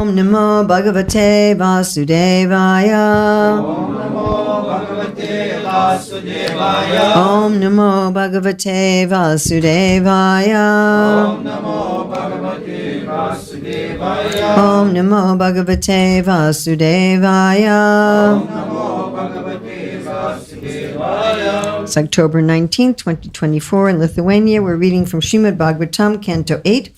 Om Namo Bhagavate Vasudevaya. Om Namo Bhagavate Vasudevaya. Om Namo Bhagavate Vasudevaya. Om Namo Bhagavate Vasudevaya. Om Namo Bhagavate Vasudevaya. Om Namo Bhagavate Vasudevaya. It's October 19th, 2024 in Lithuania. We're reading from Śrīmad-Bhāgavatam, Canto 8,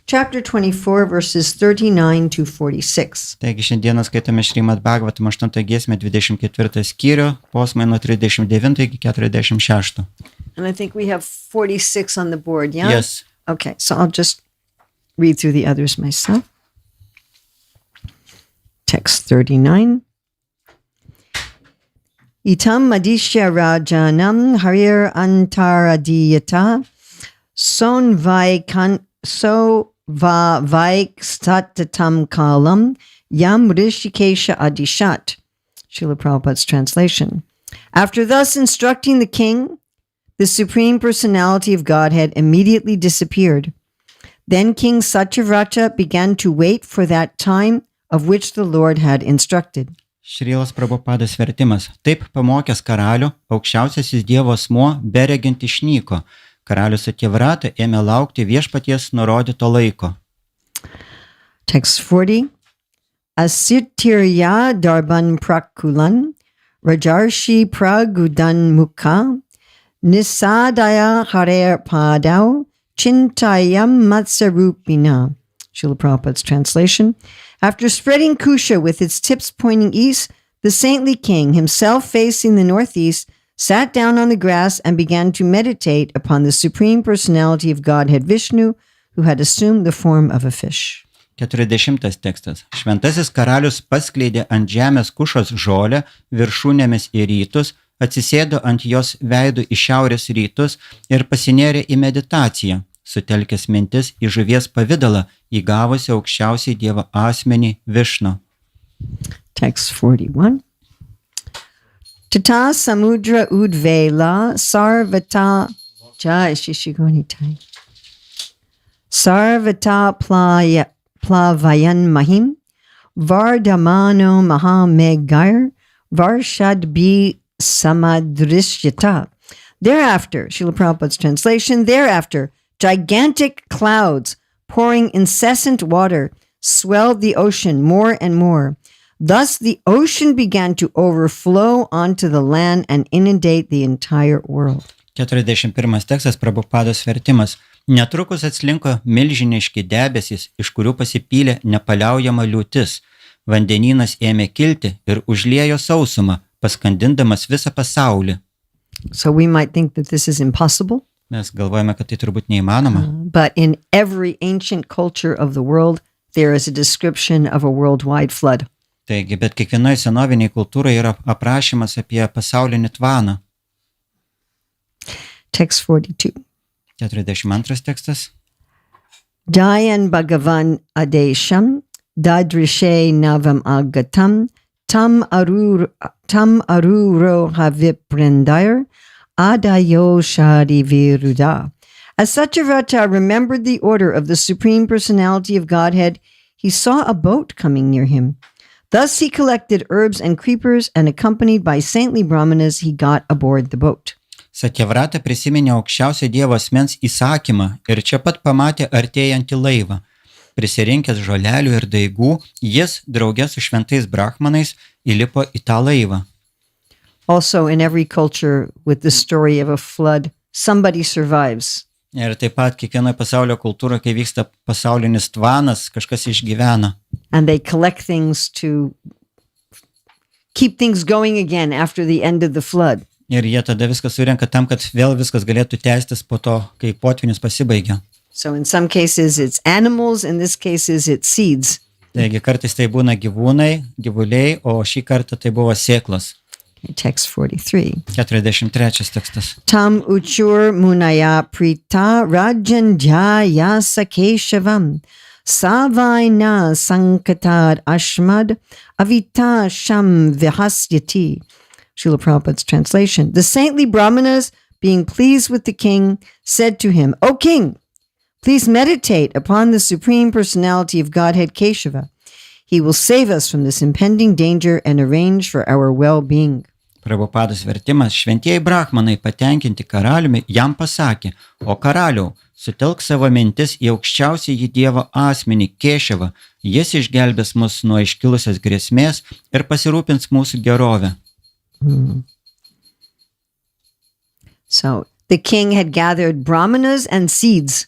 Chapter 24, verses 39 to 46. Taigi šiandieną skaitome Śrīmad-Bhāgavatam 8 giesmę 24 skyrių, posmai nuo 39 iki 46. And I think we have 46 on the board, yeah? Yes. Okay, so I'll just read through the others myself. Text 39. Itam madishya rajanam harir antaradiyata so va vaikstatatam kalam yam rishikesha adishat. Srila Prabhupada's translation. After thus instructing the king, the Supreme Personality of Godhead immediately disappeared. Then King Satyavrata began to wait for that time of which the Lord had instructed. Šrilas Prabhupadas vertimas. Taip pamokęs karalių, aukščiausiasis Dievo asmuo beregint išnyko. Karalius Satyavrata ėmė laukti viešpaties nurodyto laiko. Text 40. Asitirya darban prakulan, rajarshi pragudan mukha, nisadaya harer padau, chintayam matsarupina. Srila Prabhupada's translation. After spreading Kusha with its tips pointing east, the saintly king, himself facing the northeast, sat down on the grass and began to meditate upon the Supreme Personality of Godhead Vishnu, who had assumed the form of a fish. 40 tekstas. Šventasis karalius paskleidė ant žemės kušos žolę viršūnėmis į rytus, atsisėdo ant jos veidų į šiaurės rytus ir pasinėrė į meditaciją, sutelkęs mintis į žuvies pavidalą, įgavusi aukščiausiai Dievo asmenį Višnu. Text 41. Tata samudra udvela sarvata jai shishigonitai. Sarvata plavayan mahim vardamano mahamegair varshadbi samadrishyata. Thereafter, Srila Prabhupada's translation, thereafter, gigantic clouds pouring incessant water swelled the ocean more and more. Thus the ocean began to overflow onto the land and inundate the entire world. 41 tekstas Prabhupados vertimas. Netrukus atslinko milžiniški debesys, iš kurių pasipylė nepaliaujama liūtis. Vandenynas ėmė kilti ir užliejo sausumą, paskandindamas visą pasaulį. So we might think that this is impossible. Mes galvojame, kad tai turbūt neįmanoma. But in every ancient culture of the world, there is a description of a worldwide flood. Taigi, bet kiekvienoje senoviniai kultūroje yra aprašymas apie pasaulinį tvaną. Text 42. 42 tekstas. Dayan Bhagavan Adesham Dadrishe Navam Agatam Tam Aruro Haviprendayar Adayo Shadi Viruda. As Satyavrata remembered the order of the Supreme Personality of Godhead, he saw a boat coming near him. Thus he collected herbs and creepers, and accompanied by saintly brahmanas, he got aboard the boat. Satyavrata prisiminė aukščiausio Dievo asmens įsakymą ir čia pat pamatė artėjantį laivą. Prisirinkęs žolelių ir daigų, jis, drauge su šventais brahmanais, įlipo į tą laivą. Also, in every culture with the story of a flood, somebody survives. Ir taip pat kiekvienoje pasaulio kultūroje, kai vyksta pasaulinis tvanas, kažkas išgyvena. And they collect things to keep things going again after the end of the flood. Ir jie tada viską surenka tam, kad vėl viskas galėtų tęstis po to, kai potvynis pasibaigia. So in some cases it's animals, in this cases it's seeds. Taigi kartais tai būna gyvūnai, gyvuliai, o šį kartą tai buvo sėklos. Text 43. 43 tekstas. Tam uchur munaya prita rajanjaya sakeshavam savaina sankatad ashmad avita sham vihasyati. Srila Prabhupada's translation. The saintly brahmanas, being pleased with the king, said to him, O king, please meditate upon the Supreme Personality of Godhead Keshava. He will save us from this impending danger and arrange for our well-being. Prabhupados vertimas: šventieji brahmanai patenkinti karaliumi jam pasakė: o karaliau, sutelk savo mintis į aukščiausiąjį Dievo asmenį Keševą, jis išgelbės mus nuo iškilusios grėsmės ir pasirūpins mūsų gerovę. So the king had gathered brahmanas and seeds,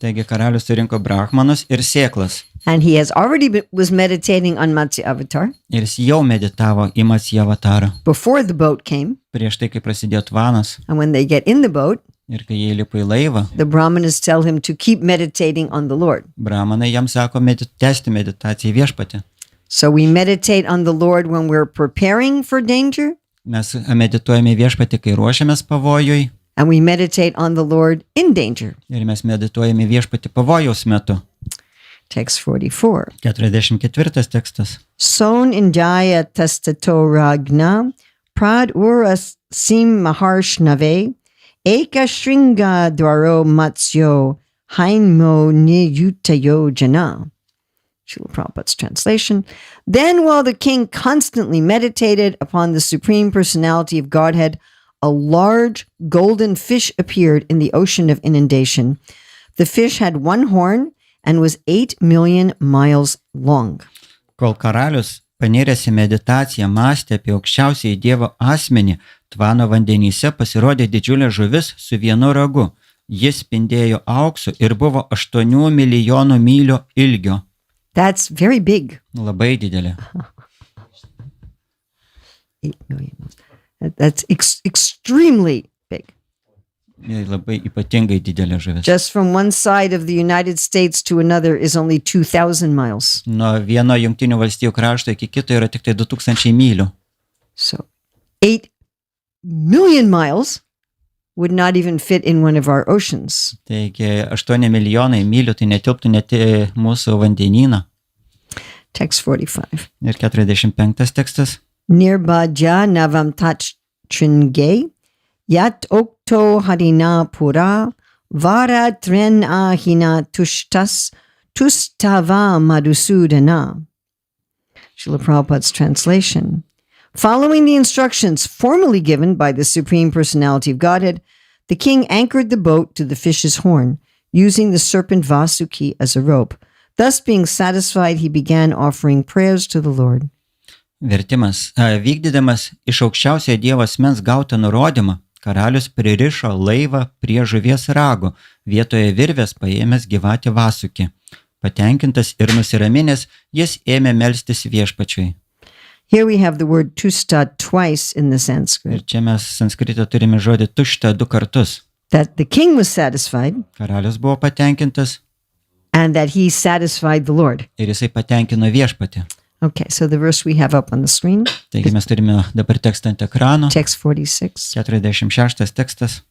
Taigi karalius surinko brahmanus ir sėklas. and he has already was meditating on Matsya Avatar Ir jis jau meditavo į Matsya avatarą. before the boat came. Prieš tai, kai prasidėjo tvanas And when they get in the boat, ir kai jie lipo į laivą, the brahmanas tell him to keep meditating on the Lord. brahmanai jam sako tęsti meditaciją į viešpatį. So we meditate on the Lord when we're preparing for danger, Mes medituojame į viešpatį, kai ruošiamės pavojui, and we meditate on the Lord in danger. ir mes medituojame į viešpatį pavojaus metu. Text 44. 44 tekstas. Son Indaya Testato Ragna Prad Urasim Maharshnave Eka Shringa Dwaro Matsyo Hainmo Niyutayo Jana. Srila Prabhupada's translation. Then, while the king constantly meditated upon the Supreme Personality of Godhead, a large golden fish appeared in the ocean of inundation. The fish had one horn and was 8 million miles long. Kol karalius, paniręs į meditaciją, mąstė apie aukščiausiąjį Dievo asmenį, tvano vandenyse pasirodė didžiulė žuvis su vienu ragu. Jis spindėjo auksu ir buvo 8 milijonų mylių ilgio. That's very big. Labai didelė. 8 million. That's extremely big. Labai ypatingai didelė žuvis. Just from one side of the United States to another is only 2,000 miles. Nuo vieno Jungtinių valstijų krašto iki kito yra tik tai 2000 mylių. So 8 million miles would not even fit in one of our oceans. Taigi 8 milijonai mylių tai netilptų net į mūsų vandenyną. Text 45. Ir 45 tekstas. Nirbhaja navam tach tringe yat okto harina pura vara tren ahina tushtas tustava madhusudana. Srila Prabhupada's translation. Following the instructions formally given by the Supreme Personality of Godhead, the king anchored the boat to the fish's horn, using the serpent Vasuki as a rope. Thus, being satisfied, he began offering prayers to the Lord. Vertimas. Vykdydamas iš aukščiausiojo Dievo asmens gautą nurodymą, karalius pririšo laivą prie žuvies rago, vietoje virvės paėmęs gyvatį Vasukį. Patenkintas ir nusiraminęs, jis ėmė melstis viešpačiui. Here we have the word tusta twice in the Sanskrit. Ir čia mes sanskrite turime žodį tušta 2 kartus. That the king was satisfied Karalius buvo patenkintas and that he satisfied the Lord. ir jisai patenkino viešpatį. Okay, so the verse we have up on the screen, Taigi mes turime dabar tekstą ant ekrano. text 46. 46 tekstas.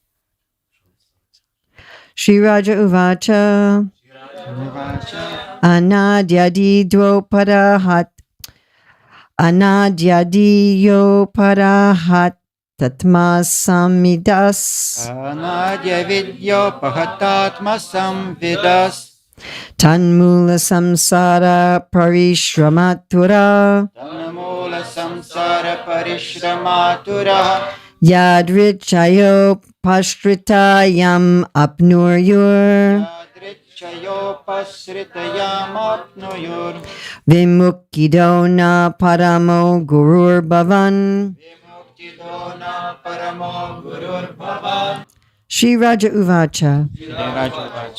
Shri Raja Uvacha Anadyadi Dvopadahat Anadyadi Yopadahat Tatma Samidas Anadya vidyo pahatatma samvidas Tanmula Samsara Parishramattura Tanamula samsara parishramatura Yadrichayo Pashritayam Apnuryur Yadrichayo pasritayam apnuyur Vimukkidona Paramo Gurur Bhavan. Vimuktidona paramo gurur bhavan. Shri Raja Uvacha.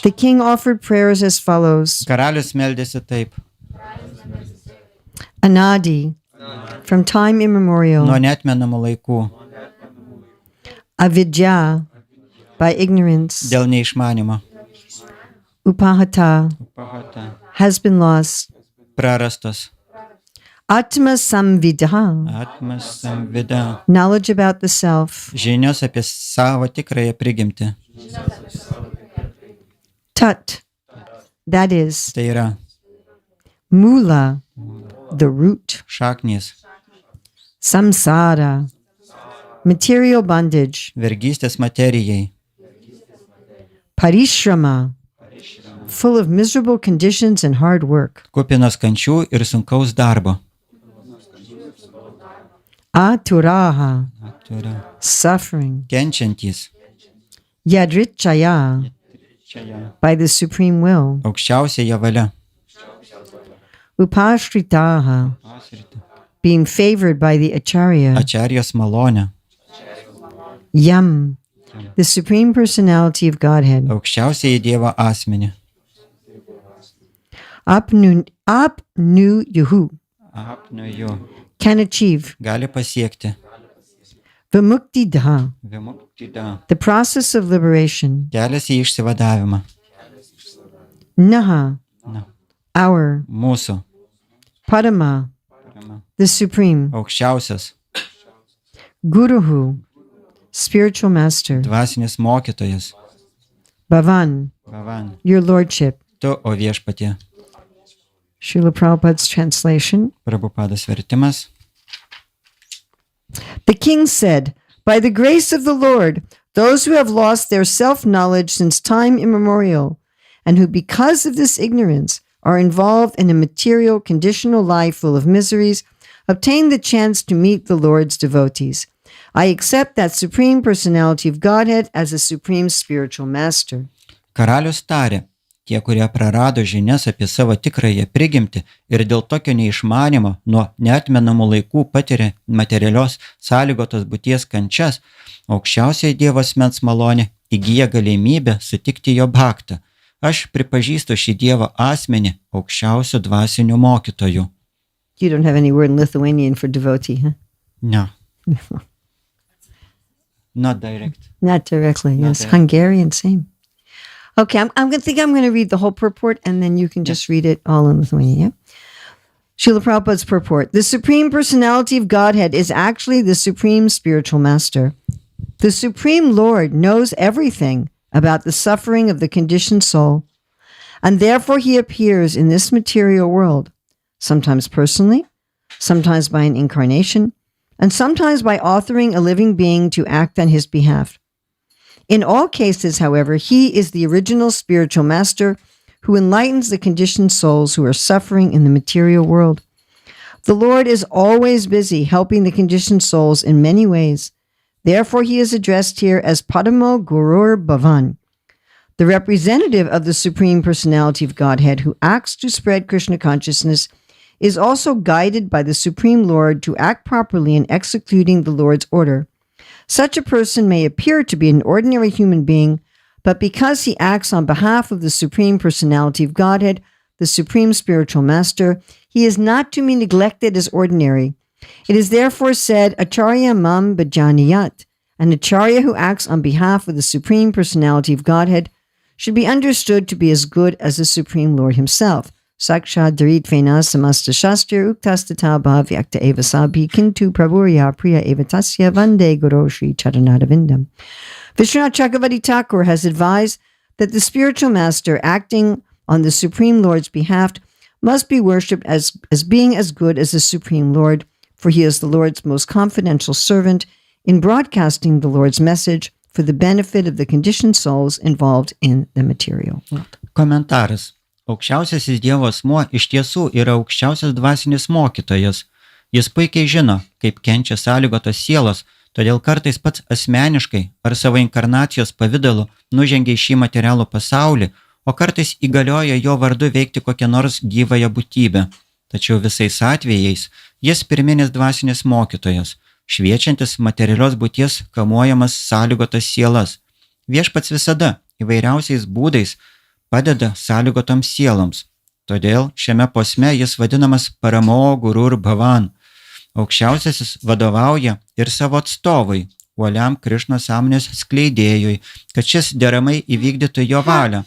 The king offered prayers as follows. Karalius meldėsi taip. Anadi, from time immemorial. Nuo neatmenamų laikų. Avidya, by ignorance. Dėl neišmanimo. Upahata, Pahata. has been lost. Prarastas. Atma Samvidha, Atmas samvida. knowledge about the self. Žinios apie savo tikrąją prigimtį. Tat, that is. Tai yra Mula, the root. šaknys, Samsara, material bondage. vergystės materijai, Parishrama, full of miserable conditions and hard work. kupinas kančių ir sunkaus darbo. Aturaha, Atura. suffering. Kenčiantys. Yadrichaya, by the supreme will. Aukščiausiaja valia. Upashritaha, being favored by the Acharya. Ačarijos malonė. Yam, the supreme personality of Godhead. Aukščiausiai Dievo asmenį. Apnu yuhu, Apnuju. can achieve. Gali pasiekti. Vimuktidha, Vimuktida. the process of liberation. Kelias į išsivadavimą. Naha, Na, our. mūsų. Padama, the supreme. Aukščiausias. Guruhu, spiritual master. Dvasinis mokytojas. Bhavan, Bhavan. your lordship. Tu, o viešpatie. Srila Prabhupada's translation. Prabhupadas vertimas. The king said, by the grace of the Lord, those who have lost their self-knowledge since time immemorial, and who because of this ignorance are involved in a material conditional life full of miseries, obtain the chance to meet the Lord's devotees. I accept that supreme personality of Godhead as a supreme spiritual master. Karalius tarė, tie, kurie prarado žinias apie savo tikrąją prigimtį ir dėl tokio neišmanimo nuo neatmenamų laikų patiria materialios sąlygotos būties kančias, aukščiausiai Dievo asmens malonė įgyja galimybę sutikti jo bhaktą. Aš pripažįstu šį Dievo asmenį aukščiausių dvasinių mokytojų. You don't have any word in Lithuanian for devotee, huh? Ne. Not direct. Not directly, Not yes. direct. Hungarian, same. Okay, I'm going to read the whole purport and then you can just read it all in Lithuanian, yeah? Srila Prabhupada's purport. The Supreme Personality of Godhead is actually the Supreme Spiritual Master. The Supreme Lord knows everything about the suffering of the conditioned soul, and therefore he appears in this material world, sometimes personally, sometimes by an incarnation, and sometimes by authoring a living being to act on his behalf. In all cases, however, he is the original spiritual master who enlightens the conditioned souls who are suffering in the material world. The Lord is always busy helping the conditioned souls in many ways. Therefore, he is addressed here as Padamo Gurur Bhavan, the representative of the Supreme Personality of Godhead who acts to spread Krishna consciousness, is also guided by the Supreme Lord to act properly in executing the Lord's order. Such a person may appear to be an ordinary human being, but because he acts on behalf of the Supreme Personality of Godhead, the Supreme Spiritual Master, he is not to be neglected as ordinary. It is therefore said, Acharya Mam Bhajaniyat, an Acharya who acts on behalf of the Supreme Personality of Godhead should be understood to be as good as the Supreme Lord himself. Sakshat Dharittvena Samasta Shastra Uktastata Bhavyakta Eva Sabhi Kintu Prabhurya Priya Eva Tasya Vande Guru Shri Charanadavindam. Vishwanath Chakravarti Thakur has advised that the spiritual master acting on the Supreme Lord's behalf must be worshipped as being as good as the Supreme Lord, for he is the Lord's most confidential servant in broadcasting the Lord's message for the benefit of the conditioned souls involved in the material world. Komentaras. Aukščiausiasis Dievo asmuo iš tiesų yra aukščiausias dvasinis mokytojas. Jis puikiai žino, kaip kenčia sąlygotos sielos, todėl kartais pats asmeniškai ar savo inkarnacijos pavidalu nužengia į šį materialų pasaulį, o kartais įgalioja jo vardu veikti kokią nors gyvąją būtybę. Tačiau visais atvejais jis pirminis dvasinis mokytojas, šviečiantis materialios būties kamuojamas sąlygotas sielas. Viešpats visada įvairiausiais būdais padeda sąlygotoms sieloms. Todėl šiame posme jis vadinamas Paramo Gurur Bhavan. Aukščiausiasis vadovauja ir savo atstovui, uoliam Krišnos sąmonės skleidėjui, kad šis deramai įvykdytų jo valią.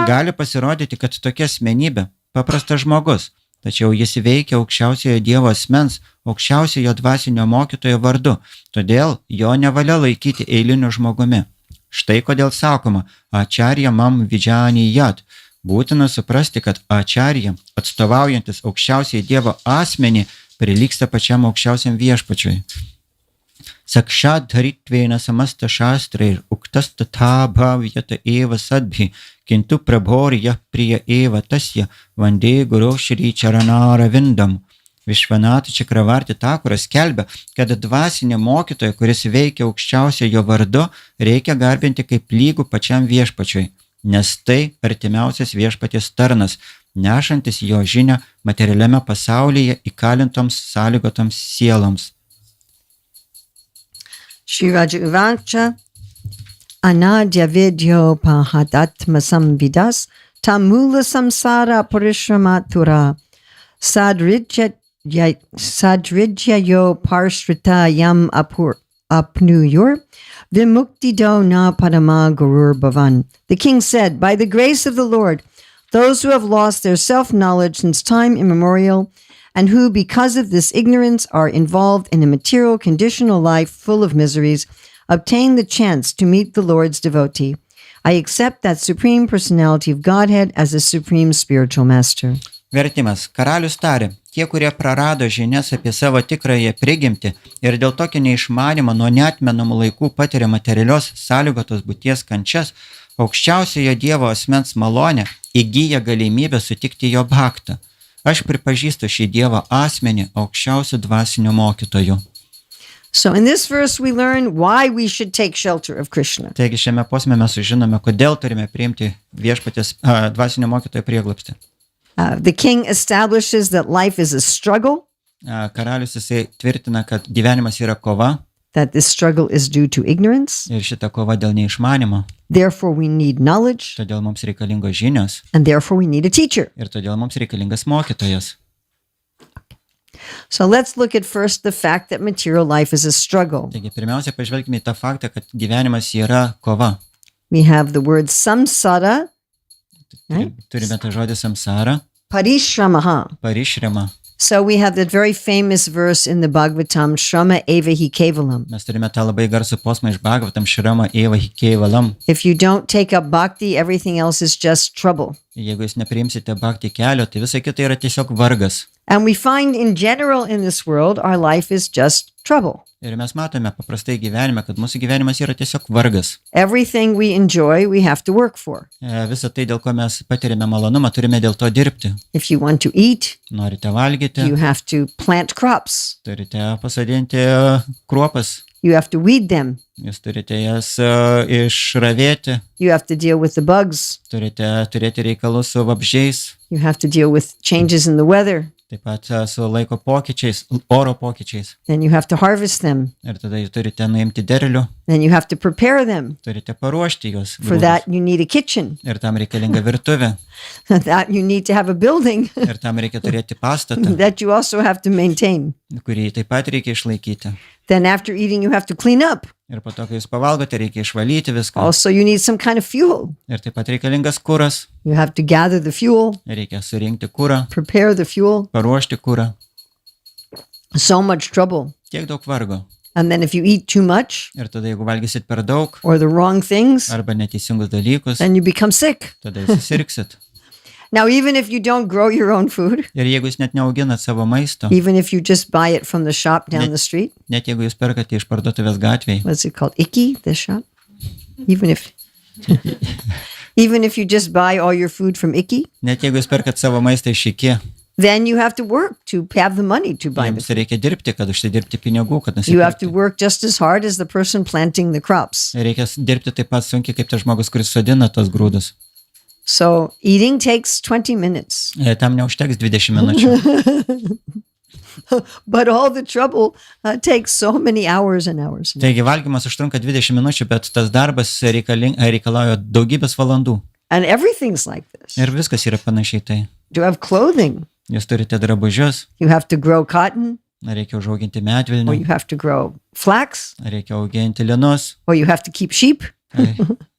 Gali pasirodyti, kad tokia asmenybė paprastas žmogus, tačiau jis veikia aukščiausiojo Dievo asmens, aukščiausiojo dvasinio mokytojo vardu, todėl jo nevalia laikyti eiliniu žmogumi. Štai kodėl sakoma, Acharya Mam Bhajaniyat. Būtina suprasti, kad Acharya, atstovaujantis aukščiausiai Dievo asmenį, prilygsta pačiam aukščiausiam viešpačiui. Sakshat dharitvena samasta shastrer uktas tatha bhavyata eva sadbhi kintu prabhorya priya eva tasya vande guru shri charanāravindam. Višvanata Čakravarti Takuras skelbia, kad dvasinį mokytoją, kuris veikia aukščiausiojo vardu, reikia garbinti kaip lygų pačiam viešpačiui, nes tai artimiausias viešpaties tarnas, nešantis jo žinią materialiame pasaulyje įkalintoms sąlygotoms sieloms. Shiraja Uvacha Anadya vidyo pahadatma samvidas tamula samsara parishramattura sadridyayo parshrita yam apnuyur vimuktido na padama gurur bhavan. The king said, by the grace of the Lord, those who have lost their self-knowledge since time immemorial and who, because of this ignorance, are involved in a material conditional life full of miseries, obtain the chance to meet the Lord's devotee. I accept that Supreme Personality of Godhead as a Supreme Spiritual Master. Vertimas. Karalius tarė, tie, kurie prarado žinias apie savo tikrąją prigimtį ir dėl tokio neišmanimo nuo neatmenamų laikų patiria materialios sąlygotos būties kančias, aukščiausiojo Dievo asmens malonė įgyja galimybę sutikti jo bhaktą. Aš pripažįstu šį Dievo asmenį aukščiausių dvasinių mokytojų. So in this verse we learn why we should take shelter of Krishna. Taigi šiame posme mes sužinome, kodėl turime priimti viešpaties dvasinio mokytojo prieglobstį. The king establishes that life is a struggle, Karalius jisai tvirtina, kad gyvenimas yra kova that this struggle is due to ignorance. ir šita kova dėl neišmanimo. Therefore we need knowledge, Todėl mums reikalingos žinios and therefore we need a teacher. ir todėl mums reikalingas mokytojas. So let's look at first the fact that material life is a struggle. Taigi pirmiausia, pažvelgime į tą faktą, kad gyvenimas yra kova. We have the word samsara, Turime tą žodį samsara, parishramaha. parišrima. So we have that very famous verse in the Bhagavatam, Shrama eva hi kevalam. Mes turime tą labai garsų posmą iš Bhagavatam, Šrama eva hi kevalam. If you don't take up bhakti, everything else is just trouble. Jeigu jūs nepriimsite bhakti kelio, tai visa kita yra tiesiog vargas. And we find in general in this world, our life is just trouble. Ir mes matome paprastai gyvenime, kad mūsų gyvenimas yra tiesiog vargas. Everything we enjoy, we have to work for. Visą tai, dėl ko mes patiriame malonumą, turime dėl to dirbti. If you want to eat, Norite valgyti, you have to plant crops. turite pasodinti kruopas, You have to weed them. jūs turite jas išravėti, You have to deal with the bugs. turite turėti reikalus su vabzdžiais, You have to deal with changes in the weather. taip pat su laiko pokyčiais, oro pokyčiais. Then you have to harvest them. Ir tada jūs turite nuimti derlių, Then you have to prepare them. turite paruošti juos. For that, you need a kitchen. Ir tam reikalinga virtuvė, For that, you need to have a building ir tam reikia turėti pastatą, that you also have to maintain. kurį taip pat reikia išlaikyti. Then after eating, you have to clean up. Ir po to, kai jūs pavalgote, reikia išvalyti viską. Also, you need some kind of fuel. Ir taip pat reikalingas kuras, You have to gather the fuel, reikia surinkti kurą, prepare the fuel. paruošti kurą. So much trouble. Tiek daug vargo. And then if you eat too much Ir tada, jeigu valgysit per daug or the wrong things, arba neteisingus dalykus, then you become sick. tada jūs susirgsit. Now, even if you don't grow your own food, Ir jeigu jūs net neauginat savo maisto, even if you just buy it from the shop down the street, net jeigu jūs perkate iš parduotuvės gatvėje, what's it called? Icky, the shop? Even if even if you just buy all your food from Icky, net jeigu jūs perkat savo maistą iš iki, then you have to work to have the money to buy the jums food. reikia dirbti, kad užsidirbti pinigų, kad You have to nusipirkti. work just as hard as the person planting the crops. Reikia dirbti taip pat sunkiai, kaip tas žmogus, kuris sodina tos grūdus. So eating takes 20 minutes, Tam neužteks 20 minučių. but all the trouble takes so many hours and hours. Taigi valgymas užtrunka 20 minučių, bet tas darbas reikalauja daugybės valandų. And everything's like this. Ir viskas yra panašiai tai. To have clothing, Jūs turite drabužius, you have to grow cotton, reikia užauginti or medvilnių, you have to grow flax, reikia auginti linus, or you have to keep sheep.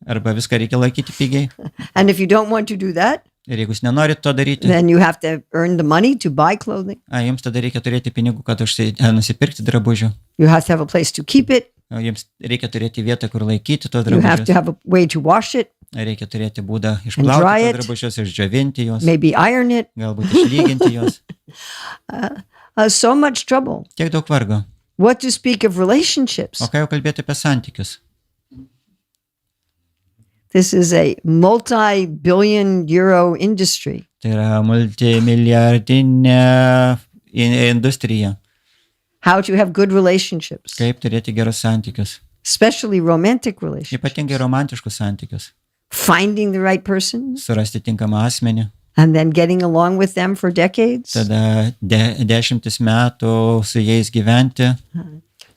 arba viską reikia laikyti pigiai. And if you don't want to do that, Ir jeigu jūs nenorit to daryti, then you have to earn the money to buy clothing. jums tada reikia turėti pinigų, kad nusipirkti drabužių. You have to have a place to keep it. Jums reikia turėti vietą, kur laikyti tos You have to drabužius. have a way to wash it, Reikia turėti būdą dry išplauti it. tos drabužius, išdžiovinti juos, maybe iron it. galbūt išlyginti juos. So much trouble. Tiek daug vargo. What to speak of relationships? O ką jau kalbėti apie santykius? This is a multi-billion euro industry. Tai yra multimilijardinė industrija. How to have good relationships, Kaip turėti gerus santykius. especially romantic relationships. Ypatingai romantiškus santykius. Finding the right person Surasti tinkamą asmenį. and then getting along with them for decades. Tada 10 metų su jais gyventi.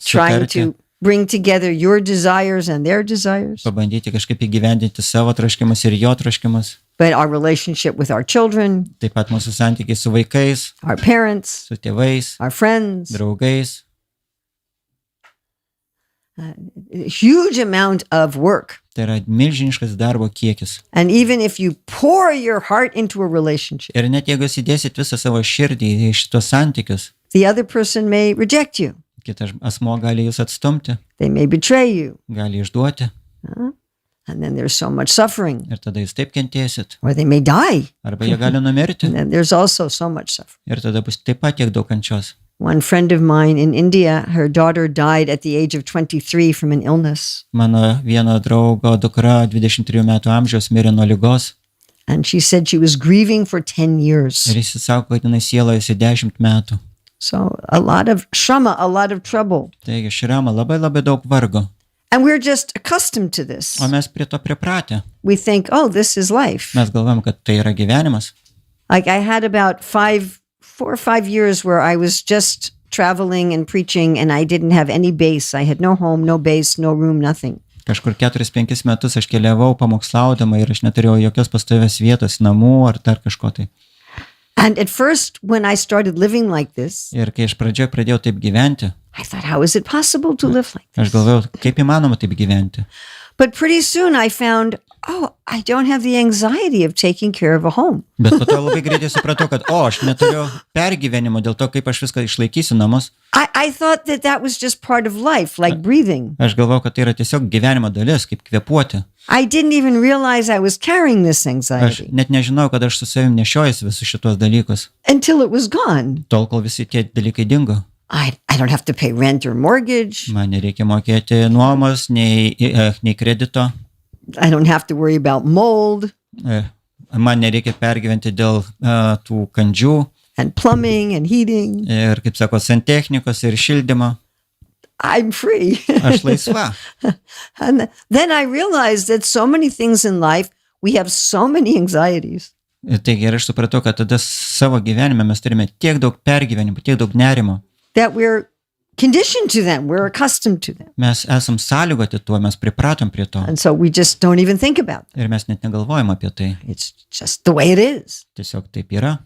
Trying sutarti, to bring together your desires and their desires. Pabandyti kažkaip įgyvendinti savo troškimus ir jo troškimus. But our relationship with our children, Taip pat mūsų santykiai su vaikais, our parents, su tėvais, our friends, draugais. a huge amount of work. Tai yra milžiniškas darbo kiekis. And even if you pour your heart into a relationship, Ir net jeigu jūs įdėsit visą savo širdį į šitos santykius, the other person may reject you. kitas asmo gali jūs atstumti, They may betray you. gali išduoti And then there's so much suffering. ir tada jūs taip kentėsit. Or they may die. Arba jie gali numirti And then there's also so much suffering. ir tada bus taip pat tiek daug kančios. One friend of mine in India, her daughter died at the age of 23 from an illness. Mano vieno draugo dukra 23 metų amžiaus mirė nuo ligos And she said she was grieving for 10 years. ir jis sako, kad jinai sielojasi 10 metų. So a lot of shrama, a lot of trouble. Taigi šrama labai daug vargo. And we're just accustomed to this. O mes prie to pripratę. We think, oh, this is life. Mes galvojam, kad tai yra gyvenimas. Like I had about 4 or 5 years where I was just traveling and preaching and I didn't have any base. I had no home, no base, no room, nothing. Kažkur 4-5 metus aš keliavau pamokslaudama ir aš neturėjau jokios pastovios vietos, namų ar dar kažko tai. And at first, when I started living like this, Ir kai aš pradžioje pradėjau taip gyventi, I thought, how is it possible to live like aš this? galvojau, kaip įmanoma taip gyventi. But pretty soon I found, oh, I don't have the anxiety of taking care of a home. Bet po to labai greitai supratau, kad aš neturiu pergyvenimo dėl to, kaip aš viską išlaikysiu namus. I thought that that was just part of life, like breathing. Aš galvojau, kad tai yra tiesiog gyvenimo dalis, kaip kvėpuoti. I didn't even realize I was carrying this Aš anxiety net nežinau, kad aš su savim nešiojasi visus šitos dalykus. until it was gone. Tol, kol visi tie dalykai dingo. I don't have to pay rent or mortgage. Man nereikia mokėti nuomos, nei kredito. I don't have to worry about mold Man nereikia pergyventi dėl tų kandžių and plumbing and heating. ir, kaip sako, santechnikos ir šildymo. I'm free. Aš laisva. And then I realized that so many things in life, we have so many anxieties. Ir taigi ir aš supratau, kad tada savo gyvenime mes turime tiek daug pergyvenimų, tiek daug nerimo. That we're conditioned to them, we're accustomed to them. Mes esam sąlygoti tuo, mes pripratom prie to. And so we just don't even think about them. Ir mes net negalvojam apie tai. It's just the way it is. Tiesiog taip yra.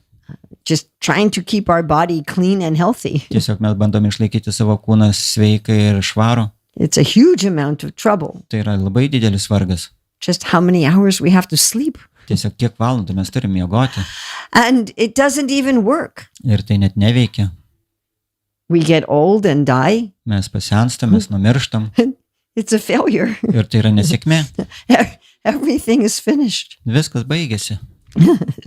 Just trying to keep our body clean and healthy. Tiesiog mes bandom išlaikyti savo kūną sveiką ir švarų. It's a huge amount of trouble. Tai yra labai didelis vargas. Just how many hours we have to sleep. Tiesiog kiek valandų mes turime miegoti. And it doesn't even work. Ir tai net neveikia. We get old and die. Mes pasenstam, mes numirštam. It's a failure. Ir tai yra nesėkmė. Everything is finished. Viskas baigėsi.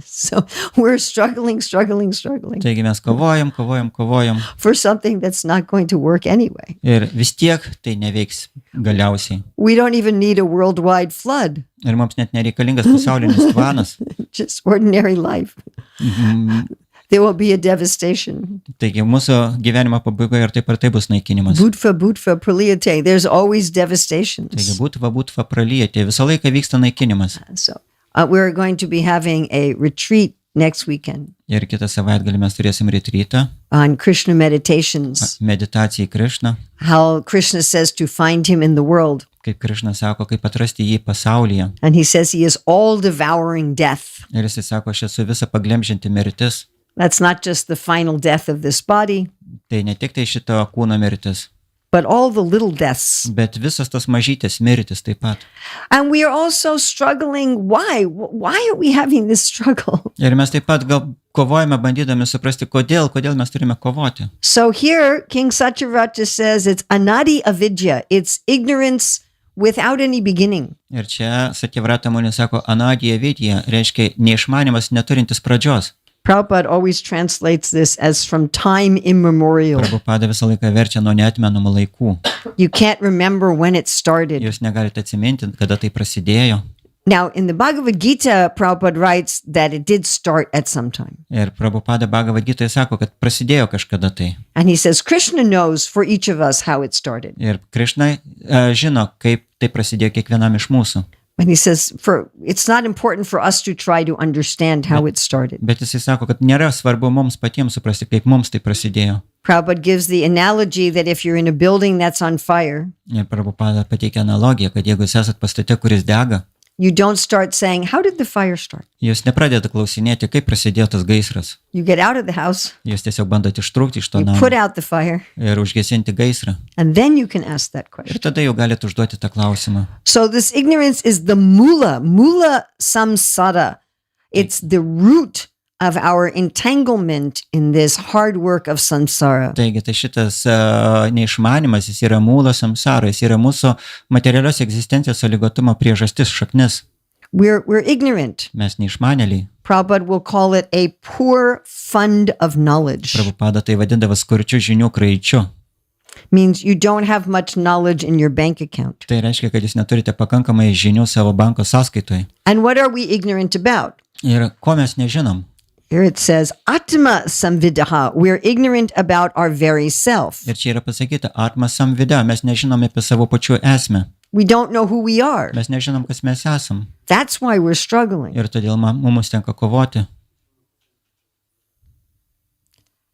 So we're struggling. Taigi mes kovojam For something that's not going to work anyway. ir vis tiek tai neveiks galiausiai. We don't even need a worldwide flood. Ir mums net nereikalingas pasaulinis tvanas. Just ordinary life. There will be a devastation. Taigi mūsų gyvenimo pabaigoje ir taip bus naikinimas. Bhutva praliyate. There's always devastations. Taigi būtva pralyjate, visą laiką vyksta naikinimas. So we're going to be having a retreat next weekend Ir kitą savaitgalį mes turėsim retrytą, on Krishna meditations. meditaciją į Krišną, How Krishna says to find him in the world. kaip Krišna sako, kaip atrasti jį pasaulyje. And he says he is all devouring death. Ir jisai sako, aš esu visą paglemžinti mirtis. That's not just the final death of this body, Tai ne tik tai šito kūno mirtis, but all the little deaths. bet visas tos mažytės mirtis taip pat. And we are also struggling. Why? Why are we having this struggle? Ir mes taip pat gal kovojame bandydami suprasti, kodėl mes turime kovoti. So here, King Satyavrata says it's anadi avidya. It's ignorance without any beginning. Ir čia Satyavrata Muni sako, anadija vidija reiškia neišmanimas neturintis pradžios. Prabhupada always translates this as from time immemorial. Prabhupada visą laiką verčia nuo neatmenamų laikų. You can't remember when it started. Jūs negalite atsiminti, kada tai prasidėjo. Now, in the Bhagavad Gita, Prabhupada writes that it did start at some time. Ir Prabhupada Bhagavad Gita sako, kad prasidėjo kažkada tai. And he says, Krishna knows for each of us how it started. Ir Krišna žino, kaip tai prasidėjo kiekvienam iš mūsų. And he says, it's not important for us to try to understand how it started. Bet jisai sako, kad nėra svarbu mums patiems suprasti, kaip mums tai prasidėjo. Prabhupada gives the analogy that if you're in a building that's on fire, Ir Prabhupada pateikia analogiją, kad jeigu jūs esat pastate, kuris dega, you don't start saying, how did the fire start? jūs nepradėte klausinėti, kaip prasidėjo tas gaisras. You get out of the house, Jūs tiesiog bandote ištrūkti iš to you namo put out the fire, ir užgesinti gaisrą. and then you can ask that Ir question. tada jau galite užduoti tą klausimą. So this ignorance is the mula samsara. It's the root of our entanglement in this hard work of samsara. Taigi, tai šitas neišmanimas, jis yra mūlo samsara, jis yra mūsų materialios egzistencijos sąlygotumo priežastis, šaknis. We're ignorant. Mes neišmanėliai. Prabhupada will call it a poor fund of knowledge. Prabhupada tai vadindavo skurčių žinių kraičiu. Means you don't have much knowledge in your bank account. Tai reiškia, kad jūs neturite pakankamai žinių savo banko sąskaitoje. And what are we ignorant about? Ir ko mes nežinom? Here it says, Atma samvidaha. We're ignorant about our very self. Ir čia yra pasakyta, atma samvida, mes nežinom apie savo pačių esmę. We don't know who we are. Mes nežinom, kas mes esam. That's why we're struggling. Ir todėl mums tenka kovoti.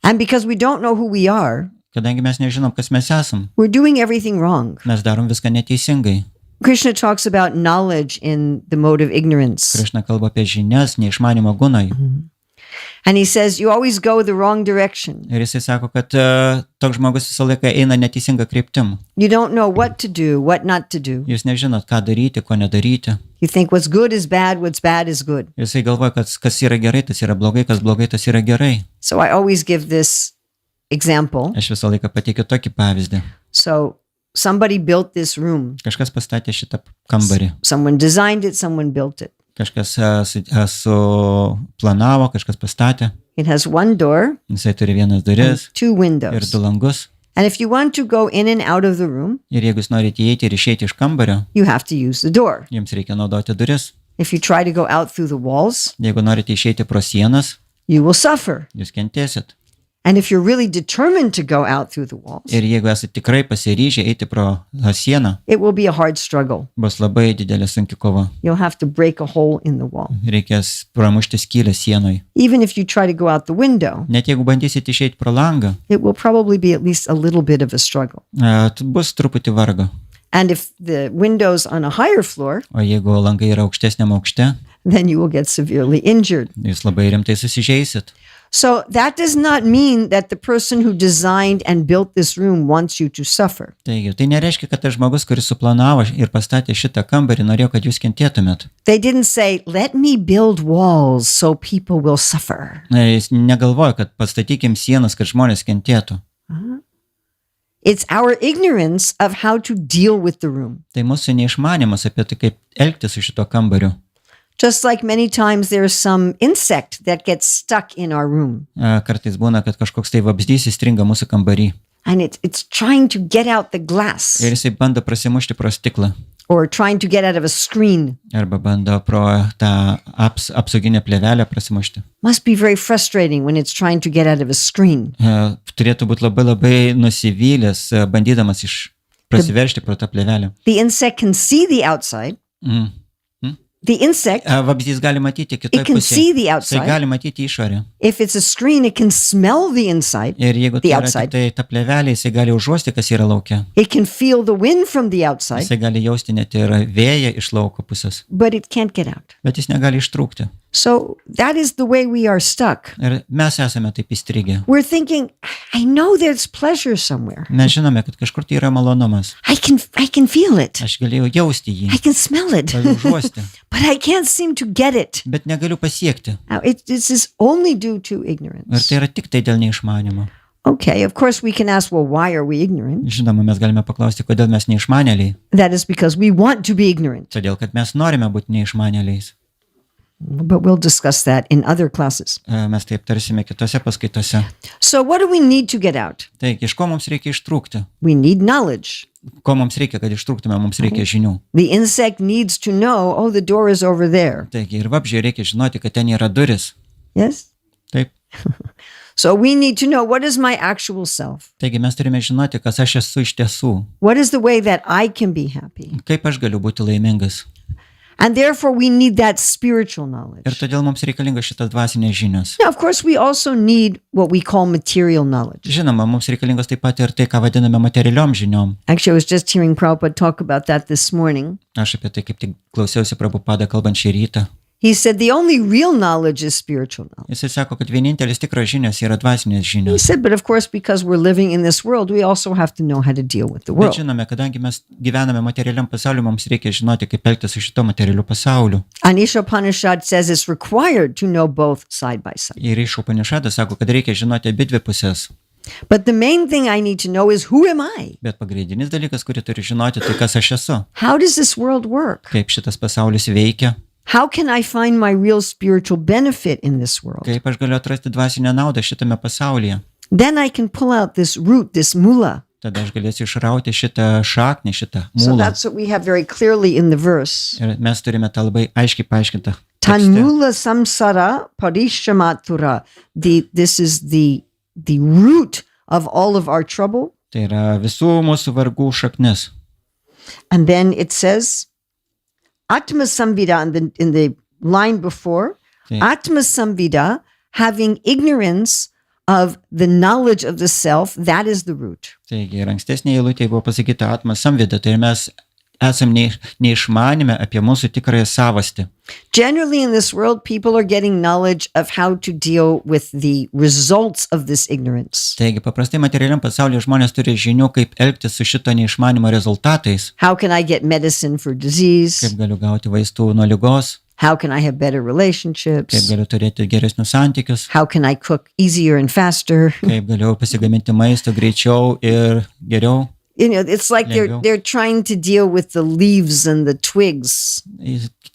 And because we don't know who we are, Kadangi mes nežinom, kas mes esam, we're doing everything wrong. mes darom viską neteisingai. Krishna talks about knowledge in the mode of ignorance. Krišna kalba apie žinias, neišmanimo gunai. And he says, you always go the wrong direction. Ir jisai sako, kad toks žmogus visą laiką eina neteisinga kryptim. You don't know what to do, what not to do. Jūs nežinot, ką daryti, ko nedaryti. You think what's good is bad, what's bad is good. Jisai galvoja, kad kas yra gerai, tas yra blogai, kas blogai, tas yra gerai. So I always give this example. Aš visą laiką pateikiu tokį pavyzdį. So somebody built this room. Kažkas pastatė šitą kambarį. Someone designed it, someone built it. Kažkas suplanavo, kažkas pastatė. It has one door, Jisai turi vienas duris two ir windows. du langus. And if you want to go in and out of the room, Ir jeigu jūs norite įeiti ir išeiti iš kambario, you have to use the door. jums reikia naudoti duris. If you try to go out through the walls, Jeigu norite išeiti pro sienas, you will suffer. jūs kentėsit. And if you're really determined to go out through the walls, Ir jeigu esate tikrai pasiryžę eiti pro sieną, it will be a hard struggle. bus labai didelė sunki kova. You'll have to break a hole in the wall. Reikės pramušti skylę sienoje. Even if you try to go out the window, Net jeigu bandysite išeiti pro langą, it will probably be at least a little bit of a struggle. Bus truputį vargo. And if the window's on a higher floor, O jeigu langai yra aukštesniam aukšte, then you will get severely injured. jūs labai rimtai susižeisit. So that does not mean that the person who designed and built this room wants you to suffer. Taigi, tai nereiškia, kad tas žmogus, kuris suplanavo ir pastatė šitą kambarį, norėjo, kad jūs kentėtumėt. They didn't say, let me build walls so people will suffer. Jis negalvoja, kad pastatykim sienas, kad žmonės kentėtų. It's our ignorance of how to deal with the room. Tai mūsų neišmanimas apie tai, kaip elgtis su šito kambariu. Just like many times there's some insect that gets stuck in our room. Kartais būna, kad kažkoks tai vabzdys įstringa mūsų kambarį. And it's trying to get out the glass Ir jisai bando prasimušti pro stiklą. or trying to get out of a screen. Arba bando pro tą apsauginę plėvelę prasimušti. Must be very frustrating when it's trying to get out of a screen. Turėtų būti labai labai nusivylęs, bandydamas prasiveršti pro tą plėvelę. The insect can see the outside. The insect, Vabzdys gali matyti it kitoje can see pusėje. the Jisai outside. gali matyti išorę. If it's a screen, it can smell the inside. Ir jeigu The tai yra outside. tik tai ta plėvelė, jisai gali užuosti, kas yra lauke. It can feel the wind from the outside, Jisai gali jausti net ir vėją iš lauko pusės. but it can't get out. Bet jis negali ištrūkti. So that is the way we are stuck. Ir mes esame taip įstrigę. We're thinking, I know there's pleasure somewhere. Mes žinome, kad kažkur tai yra malonumas. I can feel it. Aš galėjau jausti jį. I can smell it. Galiu užuosti. But I can't seem to get it. Bet negaliu pasiekti. Now, this is only due to Ir ignorance. tai yra tik tai dėl neišmanimo. Okay, of course we can ask, well, why are we ignorant? Žinoma, mes galime paklausti, kodėl mes neišmanėliai. That is because we want to be ignorant. Todėl, kad mes norime būti neišmanėliais. But we'll discuss that in other classes. Mes tai aptarsime kitose paskaitose. So what do we need to get out? Taigi, iš ko mums reikia ištrūkti? We need knowledge. Ko mums reikia, kad ištrūktume, mums reikia žinių. The insect needs to know, oh, the door is over there. Taigi, ir vabžiai reikia žinoti, kad ten yra duris. Yes? Taip. So we need to know, what is my actual self? Taigi, mes turime žinoti, kas aš esu iš tiesų. What is the way that I can be happy? Kaip aš galiu būti laimingas. And therefore we need that spiritual Ir knowledge. todėl mums reikalinga šitas dvasinės žinios. Now, of course, we also need what we call material knowledge. Žinoma, mums reikalingos taip pat ir tai, ką vadiname materialiom žiniom. Actually, I was just hearing Prabhupada talk about that this morning. Aš apie tai kaip tik klausiausi Prabhupadą kalbant šį rytą. He said the only real knowledge is spiritual knowledge. Jisai sako, kad vienintelis tikros žinios yra dvasinės He žinios. said, but of course, because we're living in this world, we also have to know how to deal with the Bet world. žinome, kadangi mes gyvename materialiam pasauliu, mums reikia žinoti, kaip elgtis su šito materialiu pasauliu. And Upanishad says it's required to know both side by side. Ir iš Upanishado sako, kad reikia žinoti abi dvi pusės. But the main thing I need to know is, who am I? Bet pagrindinis dalykas, kurį turiu žinoti, tai kas aš esu. How does this world work? Kaip šitas pasaulis veikia. How can I find my real spiritual benefit in this world? Kaip aš galiu atrasti dvasinę naudą šitame pasaulyje. Then I can pull out this root, this mula. Tada aš galėsiu išrauti šitą šaknį, šitą So mūlą. that's what we have very clearly in the verse. Ir mes turime tą labai aiškiai paaiškintą. Tan tekste. mula samsara parishamatura. This is the root of all of our trouble. Tai yra visų mūsų vargų šaknis. And then it says, Atma Samvida in the line before, Okay. Atma Samvida, having ignorance of the knowledge of the self, that is the root. Taigi ir ankstesnėje eilutėje buvo pasakyta atma samvida, tai mes esam neišmanime apie mūsų tikrąją savastį. Generally in this world, people are getting knowledge of how to deal with the results of this ignorance. Taigi paprastai materialiam pasaulyje žmonės turi žinių, kaip elgtis su šito neišmanimo rezultatais. How can I get medicine for disease? Kaip galiu gauti vaistų nuo ligos, How can I have better kaip relationships? galiu turėti geresnius santykius, How can I cook easier and faster? kaip galiu pasigaminti maisto greičiau ir geriau. You know, it's like Lengviau. they're trying to deal with the leaves and the twigs,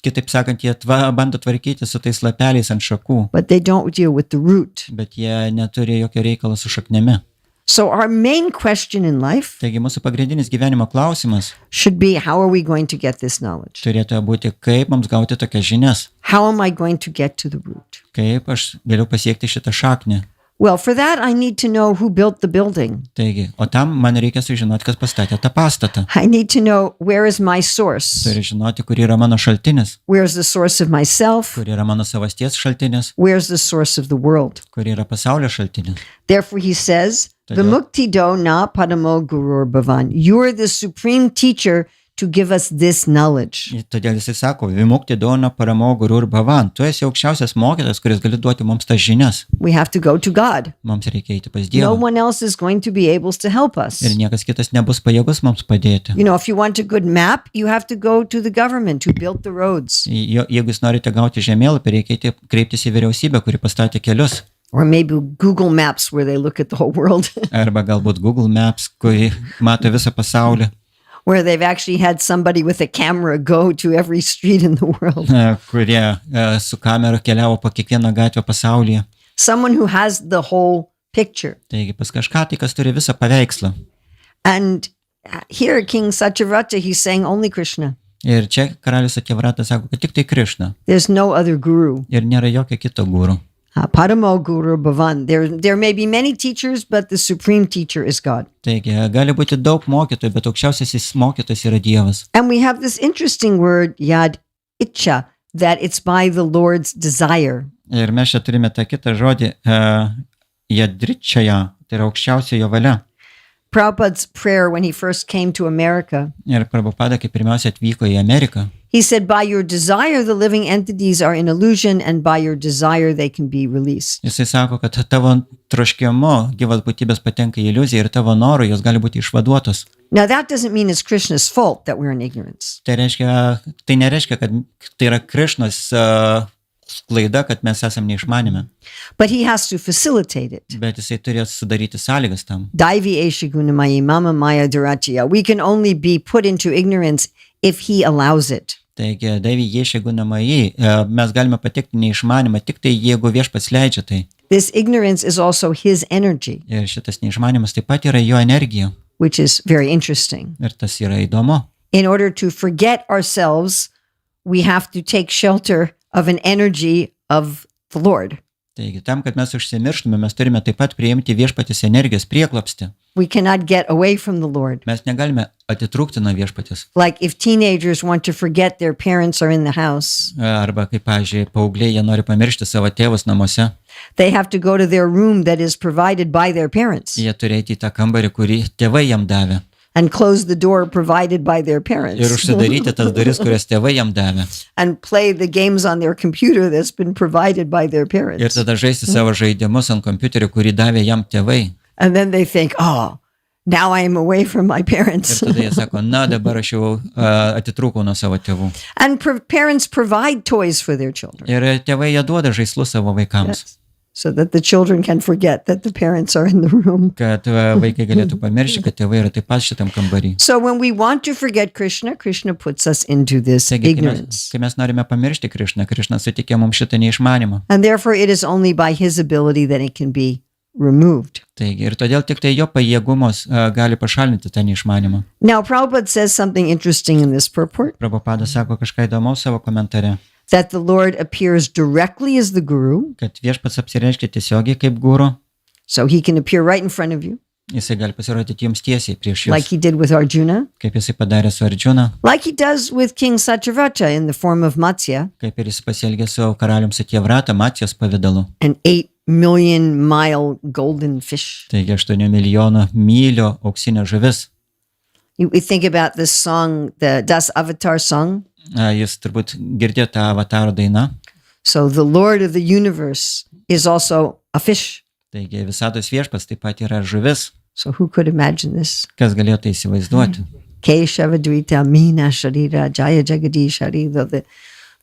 Kitaip sakant, jie bando tvarkyti su tais lapeliais ant šakų, but they don't deal with the root. bet jie neturi jokio reikalo su šaknimi. So our main question in life Taigi mūsų pagrindinis gyvenimo klausimas should be, how are we going to get this knowledge? turėtų būti, kaip mums gauti tokias žinias, How am I going to get to the root? kaip aš galiu pasiekti šitą šaknį. Well, for that, I need to know who built the building. Taigi, o tam man reikia sužinoti, kas pastatė tą pastatą. I need to know, where is my source? Turiu žinoti, kur yra mano šaltinis, Where's the source of myself? kur yra mano savasties šaltinis, Where's the source of the world? kur yra pasaulio šaltinis. Therefore, he says, Todėl- Vimukti do na padamo gurur bhavan. You're the supreme teacher to give us this knowledge. Todėl jisai sako, vimukti dona paramo guru ir bhavan. Tu esi aukščiausias mokytas, kuris gali duoti mums tas žinias. We have to go to God. Mums reikia eiti pas No Dievą. one else is going to be able to help us. Ir niekas kitas nebus pajėgus mums padėti. You know, if you want a good map, you have to go to the government who built the roads. Jeigu jūs norite gauti žemėlapį, reikia eiti kreiptis į vyriausybę, kuri pastatė kelius. Or maybe Google Maps where they look at the whole world, Arba galbūt Google Maps, kuri mato visą pasaulį, where they've actually had somebody with a camera go to every street in the world. kurie su kamera keliavo po kiekvieną gatvę pasaulyje. Someone who has the whole picture. Taigi pas kažką tai, kas turi visą paveikslą. And here King Satyavrata, he's saying only Krishna. Ir čia karalius Satyavrata sako, kad tik tai Krišna. There's no other guru. Ir nėra jokio kito guru. Padamo Guru Bhavan. There may be many teachers, but the supreme teacher is God. Taigi gali būti daug mokytojų, bet aukščiausiasis mokytojas yra Dievas. And we have this interesting word, yad itcha, that it's by the Lord's desire. Ir mes čia turime tą kitą žodį, jadričaja, tai yra aukščiausiojo valia. Prabhupada's prayer when he first came to America, Ir Prabhupada, kai pirmiausia atvyko į Ameriką, he said, by your desire, the living entities are in illusion, and by your desire, they can be released. jisai sako, kad tavo troškimu gyvas būtybės patenka į iliuziją ir tavo norų jos gali būti išvaduotos. Now, that doesn't mean it's Krishna's fault that we're in ignorance. Tai nereiškia, kad tai yra Krišnos klaida, kad mes esam neišmanime, But he has to facilitate it. bet jisai turės sudaryti sąlygas tam. Daivi eshigunamayi mama maya durachya. We can only be put into ignorance if he allows it. Taigi, Devi Ješė Gunamai, mes galime patekti neišmanimą, tik tai jeigu viešpats leidžia tai. This ignorance is also his energy, Ir šitas neišmanimas taip pat yra jo energija. which is very interesting. Ir tas yra įdomu. In order to forget ourselves, we have to take shelter of an energy of the Lord. Taigi, tam, kad mes užsimirštume, mes turime taip pat priimti viešpatės energijos prieglobstį. We cannot get away from the Lord. Mes negalime atitrūkti nuo viešpatės. Like if teenagers want to forget their parents are in the house, Arba, kaip, pavyzdžiui, paaugliai, jie nori pamiršti savo tėvus namuose. they have to go to their room that is provided by their parents Jie turi eiti į tą kambarį, kurį tėvai jam davė. and close the door provided by their Ir parents užsidaryti tas duris, kurias tėvai jam davė. and play the games on their computer that's been provided by their Ir parents. tada žaisti savo žaidimus ant kompiuterio, kurį davė jam tėvai. And then they think, oh, now I am away from my Ir parents. tada jie sako, na, dabar aš jau atitrūkau nuo savo tėvų. And parents provide toys for their children. Ir tėvai jie duoda žaislus savo vaikams, Yes. So that the children can forget that the parents are in the room. kad vaikai galėtų pamiršti, kad tėvai yra taip pat šitam kambarį. So when we want to forget Krishna, Krishna puts us into this Taigi, ignorance. kai mes norime pamiršti Krišną, Krišna sutikė mums šitą neišmanimą. And therefore it is only by his ability that it can be removed. Taigi, ir todėl tik tai jo pajėgumos gali pašalinti tą neišmanimą. Now Prabhupada says something interesting in this purport, Prabhupada sako kažką įdomaus savo komentare, that the Lord appears directly as the guru, kad viešpats apsireiškia tiesiogiai kaip guru, so he can appear right in front of you, jisai gali pasirodyti jums tiesiai prieš like jūs, he did with Arjuna, kaip jisai padarė su Arjuna, like he does with King Satyvrata in the form of Matsya, kaip ir jis pasielgė su karalium Satyavrata Matsijos pavidalu. an 8 million mile golden fish. Taigi 8 milijonų mylių auksinė žuvis. We think about this song, the Das Avatar song. Jūs turbūt girdėjote tą avataro dainą. So the Lord of the universe is also a fish. Taigi visatos viešpats taip pat yra žuvis. So who could imagine this? Kas galėjo tai įsivaizduoti? Keshava Dvita Meena Sharira Jaya Jagadish Hari. The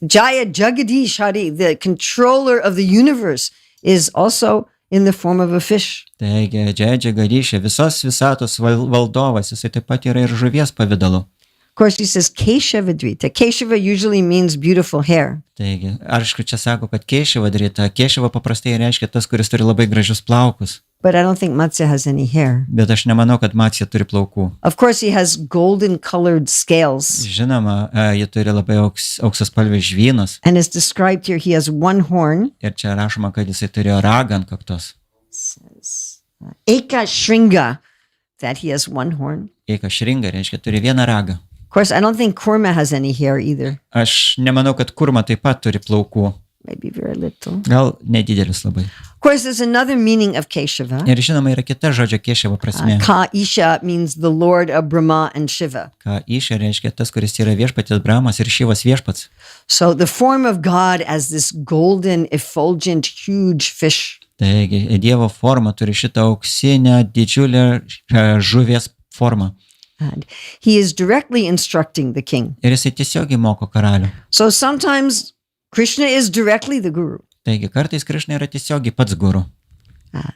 Jaya Jagadish Hari, the controller of the universe, is also in the form of a fish. Taigi Džedžia Garyšė, visos visatos valdovas, jisai taip pat yra ir žuvies pavidalu. Of course, he says Keshava Dvita. Keshava usually means beautiful hair. Taigi, aišku, čia sako, kad Keševa daryta. Keševa paprastai reiškia tas, kuris turi labai gražius plaukus. But I don't think Matsya has any hair. Bet aš nemanau, kad Matsija turi plaukų. Of course, he has golden colored scales. Žinoma, jie turi labai auksaspalvius žvynus. And as described here, he has one horn. Ir čia rašoma, kad jisai turėjo ragą ant kaktos. Eka Shringa, that he has one horn. Eika šringa, reiškia, turi vieną ragą. Of course, I don't think Kurma has any hair either. Aš nemanau, kad kurma taip pat turi plaukų. Maybe very little. Gal nedidelis labai. Of course, there's another meaning of Keshava. Ir žinoma, yra kita žodžio Keševo prasme. Ka Isha means the Lord of Brahma and Shiva. Ką išė reiškia tas, kuris yra viešpatis Brahmas ir Šivas viešpats. So the form of God as this golden, effulgent, huge fish. Taigi, Dievo forma turi šitą auksinę, didžiulę žuvies formą. And he is directly instructing the king. Ir jisai tiesiogiai moko karalių. So sometimes Krishna is directly the guru. Taigi, kartais Krišna yra tiesiogiai pats guru.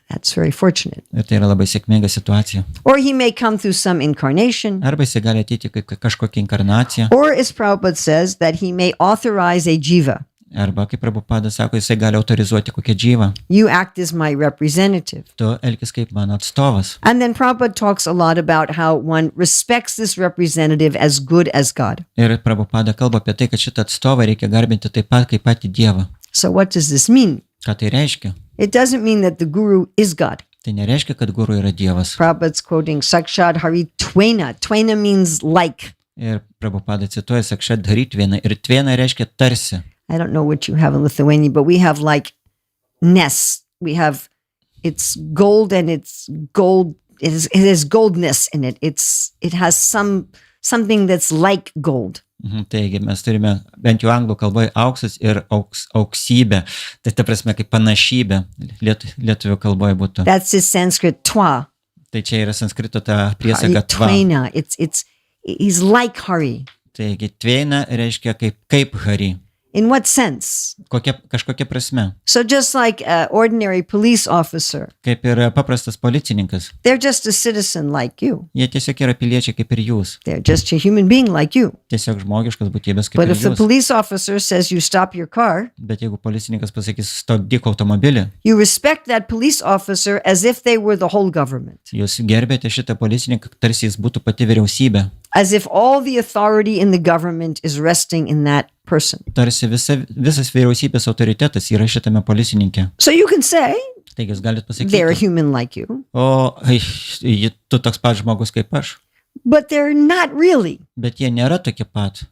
That's very fortunate. Ir tai yra labai sėkminga situacija. Or he may come through some incarnation. Arba jisai gali ateiti kaip kažkokia inkarnacija. Or as Prabhupada says, that he may authorize a jiva. Arba, kaip Prabhupada sako, jisai gali autorizuoti kokią džyvą. You act as my representative. Tu elkis kaip mano atstovas. And then Prabhupada talks a lot about how one respects this representative as good as God. Ir Prabhupada kalba apie tai, kad šitą atstovą reikia garbinti taip pat kaip patį Dievą. So what does this mean? Ką tai reiškia? It doesn't mean that the guru is God. Tai nereiškia, kad guru yra Dievas. Prabhupada's quoting Sakshad Hari Tvena. Tvena means like. Ir Prabhupada cituoja Sakšat Dharitvena. Ir tvena reiškia tarsi. I don't know what you have in Lithuanian, but we have like ness. We have, it's gold and it's gold. It has goldness in it. It has something that's like gold. Taigi mes turime bent jau anglų kalboje auksas ir auksybė. Tai ta prasme kaip panašybė lietuvių kalboje būtų. That's his Sanskrit twa. Tai čia yra sanskrito ta priesaga tva. He's like Hari. Taigi tvena reiškia kaip Hari. In what sense? Kažkokia prasme. So just like an ordinary police officer, Kaip ir paprastas policininkas. they're just a citizen like you. Jie tiesiog yra piliečiai kaip ir jūs. They're just a human being like you. Tiesiog žmogiškas būtybės kaip But ir if the jūs. police officer says you stop your car, Bet jeigu policininkas pasakys stabdyk automobilį, you respect that police officer as if they were the whole government. jūs gerbėte šitą policininką, tarsi jis būtų pati vyriausybė. As if all the authority in the government is resting in that person. Tarsi visas vyriausybės autoritetas yra šitame policininkė. So you can say Taigi jūs galite they're a pasakyti, human like you, tu toks pat žmogus kaip aš. but they're not really. Bet jie nėra tokie pat.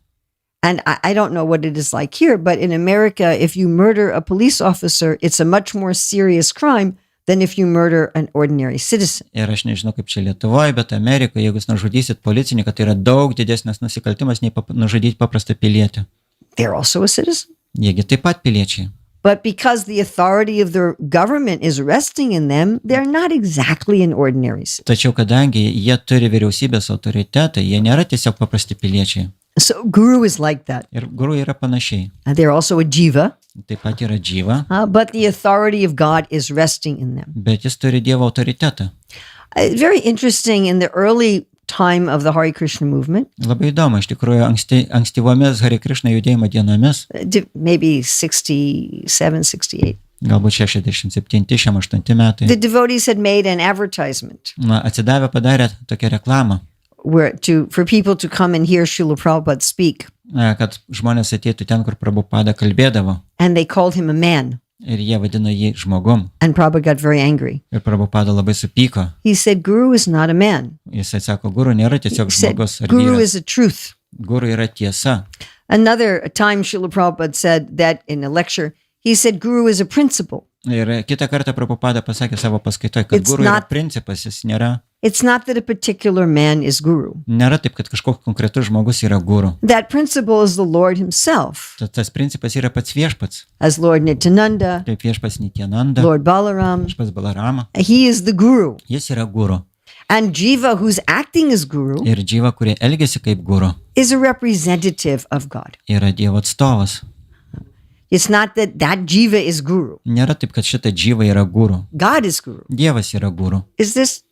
And I don't know what it is like here, but in America, if you murder a police officer, it's a much more serious crime than if you murder an ordinary citizen. Ir aš nežinau kaip čia Lietuvoje, bet Amerikoje, jeigu jūs nužudysit policininką, tai yra daug didesnis nusikaltimas nei nužudyti paprastą pilietį. They're also a citizen. Jiegi taip pat piliečiai. But because the authority of the government is resting in them, they're not exactly an ordinary citizen. Tačiau kadangi jie turi vyriausybės autoritetą, jie nėra tiesiog paprasti piliečiai. So guru is like that. Ir guru yra panašiai. They're also a jiva, Taip pat yra džyva, but the authority of God is resting in them. bet jis turi Dievo autoritetą. Very interesting in the early time of the Hare Krishna movement, Labai įdomu, iš tikrųjų ankstyvomis Hare Krishna judėjimo dienomis, maybe 67, 68. galbūt 67-68 metai, The devotees had made an advertisement atsidavę padarė tokią reklamą, for people to come and hear Srila Prabhupada speak. kad žmonės ateitų ten, kur Prabhupada kalbėdavo. And they called him a man. Ir jie vadino jį žmogum. And Prabhupada got very angry. Ir Prabhupada labai supyko. He said, Guru is not a man. Jis atsako, guru nėra tiesiog He said, žmogus ar Guru vyras. is a truth. Guru yra tiesa. Another time Srila Prabhupada said that in a lecture, he said, Guru is a principle. Ir kitą kartą Prabhupada pasakė savo paskaitoje, kad It's guru yra not- principas, jis nėra. It's not that a particular man is Guru. Nėra taip, kad kažkoks konkretus žmogus yra guru. That principle is the Lord himself, Tas principas yra pats viešpats. as Lord Nityananda, Kaip viešpats Nityananda, Lord Balaram. viešpats Balarama. He is the Guru. Jis yra guru. And Jiva, who's acting as Guru, Ir džyva, kurie elgesi kaip guru, is a representative of God. yra Dievo atstovas. It's not that Jiva is Guru. Nėra taip, kad šita džyva yra guru. God is Guru. Dievas yra guru. Is this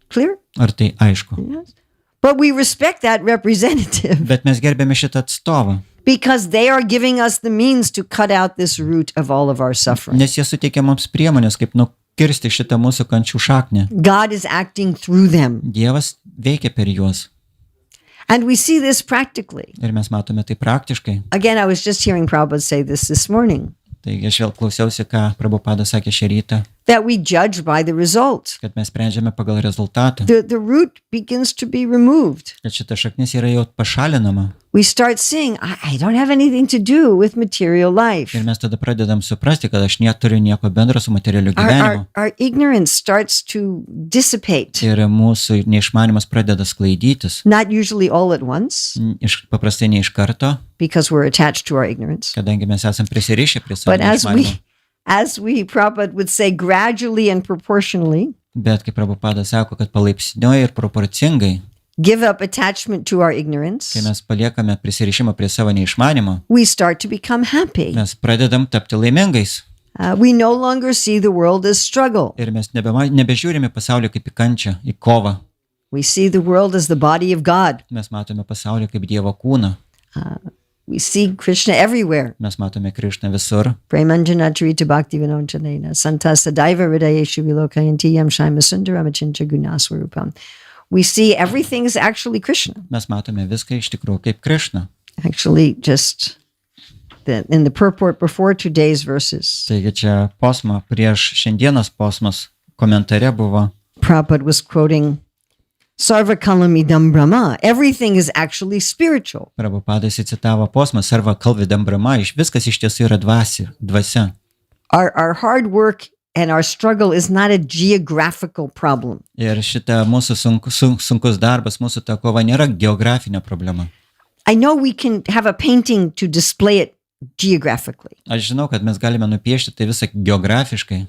clear? Ar tai aišku? Yes. But we respect that representative Bet mes gerbėme šitą atstovą, because they are giving us the means to cut out this root of all of our suffering. nes jie suteikia mums priemonės, kaip nukirsti šitą mūsų kančių šaknį. God is acting through them. Dievas veikia per juos. And we see this practically. Ir mes matome tai praktiškai. Again, I was just hearing Prabhupada say this morning, Taigi aš vėl klausiausi, ką Prabhupada sakė šią rytą, that we judge by the result. kad mes sprendžiame pagal rezultatą, The root begins to be removed. kad šita šaknis yra jau pašalinama. We start seeing, I don't have anything to do with material life. Ir mes tada pradedam suprasti, kad aš neturiu nieko bendro su materialiu Our, gyvenimu. our ignorance starts to dissipate, Ir mūsų neišmanimas pradeda sklaidytis. not usually all at once, Paprastai ne iš karto, because we're attached to our ignorance. kadangi mes esam prisirišę prie savo But neišmanimo. as we, Prabhupada would say, gradually and proportionally, Bet kaip Prabhupada sako, kad palaipsniui ir proporcingai, give up attachment to our ignorance, kai mes paliekame prisirišimą prie savo neišmanimo, we start to become happy. mes pradedam tapti laimingais. We no longer see the world as struggle. Ir mes nebežiūrime pasaulio kaip į kančią, į kovą. We see the world as the body of God. Mes matome pasaulį kaip Dievo kūną. We see Krishna everywhere. Mes matome Krišną visur. Premanjanatri bhakti vinodjanena santa sadaiva hridayeshu vilokayanti yam shaima sundaram achincha gunaswarupam. We see everything is actually Krishna. Mes matome viską iš tikrųjų kaip Krišną. Actually, just in the purport before today's verses, Taigi čia posma prieš šiandienos posmas komentare buvo, Prabhupada was quoting Sarvakalam idam Brahma. Everything is actually spiritual. Prabhupadas įcitavo posmą Sarva Kalvidam Brahma, viskas iš tiesų yra dvasia. Our hard work and our struggle is not a geographical problem. Ir šita mūsų sunkus darbas, mūsų ta kova nėra geografinė problema. I know we can have a painting to display it geographically, Aš žinau, kad mes galime nupiešti tai visą geografiškai,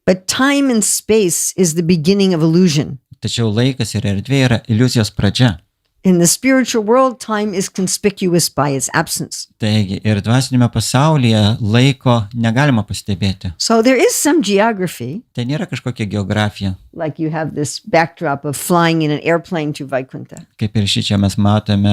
but time and space is the beginning of illusion. tačiau laikas ir erdvė yra iliuzijos pradžia. In the spiritual world, time is conspicuous by its absence. Taigi ir dvasinėme pasaulyje laiko negalima pastebėti. So there is some geography, Tai nėra kažkokia geografija. like you have this backdrop of flying in an airplane to Vaikuntha. Kaip ir šičia mes matome,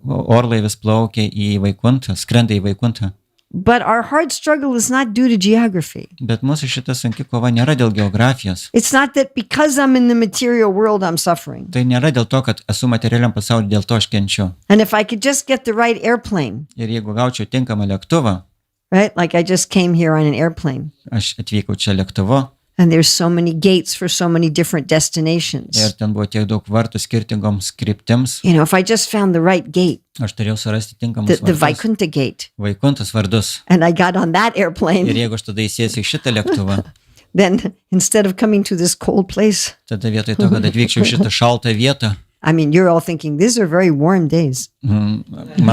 orlaivis plaukia į Vaikuntą, skrenda į Vaikuntą. But our hard struggle is not due to geography. Bet mūsų šita sunki kova nėra dėl geografijos. It's not that because I'm in the material world, I'm suffering. Tai nėra dėl to, kad esu materialiam pasaulyje, dėl to aš kenčiu. And if I could just get the right airplane, Ir jeigu gaučiau tinkamą lėktuvą, right? Like I just came here on an airplane. aš atvykau čia lėktuvu And there's so many gates for so many different destinations. ir ten buvo tiek daug vartų skirtingoms kryptims. You know, if I just found the right gate, Aš turėjau surasti tinkamus the vardus. Vaikuntha gate, Vaikuntas vardus. and I got on that Ir airplane, jeigu aš tada įsėsiu į šitą lėktuvą, then instead of coming to this cold place, tada vietoj to, kad atvykčiau į šitą šaltą vietą, I mean, you're all thinking these are very warm days. man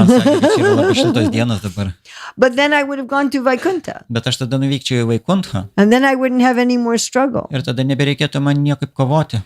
sakė, kad čia yra labai šiltos dienos dabar. But then I would have gone to Vaikuntha, Bet aš tada nuvykčiau į Vaikuntą and then I wouldn't have any more struggle. ir tada nebereikėtų man niekaip kovoti.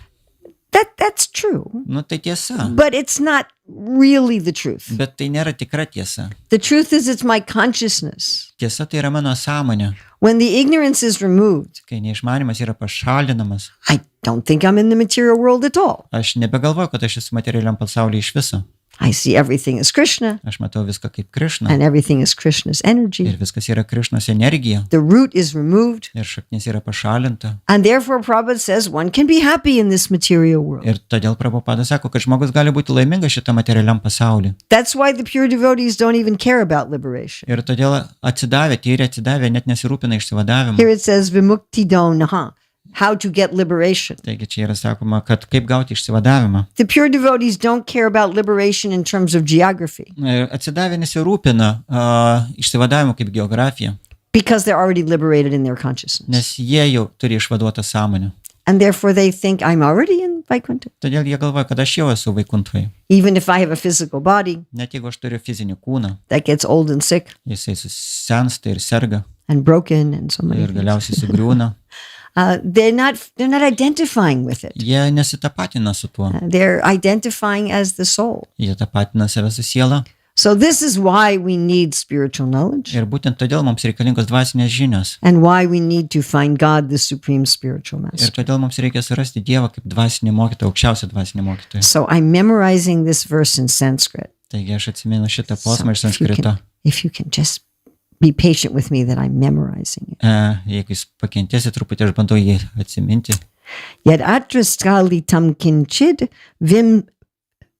That's true, Nu tai tiesa. but it's not really the truth. Bet tai nėra tikra tiesa. The truth is it's my consciousness. Tiesa tai yra mano sąmonė. When the ignorance is removed, Kai neišmanimas yra pašalinamas, I don't think I'm in the material world at all. aš nebegalvoju, kad aš esu materialiam pasaulyje iš viso. I see everything as Krishna, Aš matau viską kaip Krišna. and everything is Krishna's energy. Ir viskas yra Krišnos energija. The root is removed, Ir šaknis yra pašalinta. and therefore Prabhupada says one can be happy in this material world. Ir todėl Prabhupada sako, kad žmogus gali būti laimingas šitą materialiam pasauliu. That's why the pure devotees don't even care about liberation. Ir todėl atsidavę, tyriai atsidavę, net nesirūpina išsivadavimu. Here it says vimukti naha, how to get liberation. Taigi čia yra sakoma, kad kaip gauti išsivadavimą. The pure devotees don't care about liberation in terms of geography Ir atsidavę nesirūpina išsivadavimu kaip geografija, because they're already liberated in their consciousness. nes jie jau turi išvaduotą sąmonę. And therefore they think I'm already in Vaikuntha. Todėl jie galvoja, kad aš jau esu Vaikuntoje. Even if I have a physical body Net jeigu aš turiu fizinį kūną, that gets old and sick jisai susensta ir serga and broken and so many ir things. galiausiai sugriūna. They're not identifying with it. Jie nesitapatina su tuo. They're identifying as the soul. Jie tapatina save su siela. So this is why we need spiritual knowledge Ir būtent todėl mums reikalingos dvasinės žinios. and why we need to find God, the supreme spiritual Ir master. todėl mums reikia surasti Dievą kaip dvasinį mokytoją, aukščiausią dvasinį mokytoją. So I'm memorizing this verse in Sanskrit. Taigi aš atsimenu šitą So posmą iš if sanskrito. you can just be patient with me that I'm memorizing it. Jeigu jūs pakentėsi truputį, aš bandau jį atsiminti. Yad atra skalitam kinchid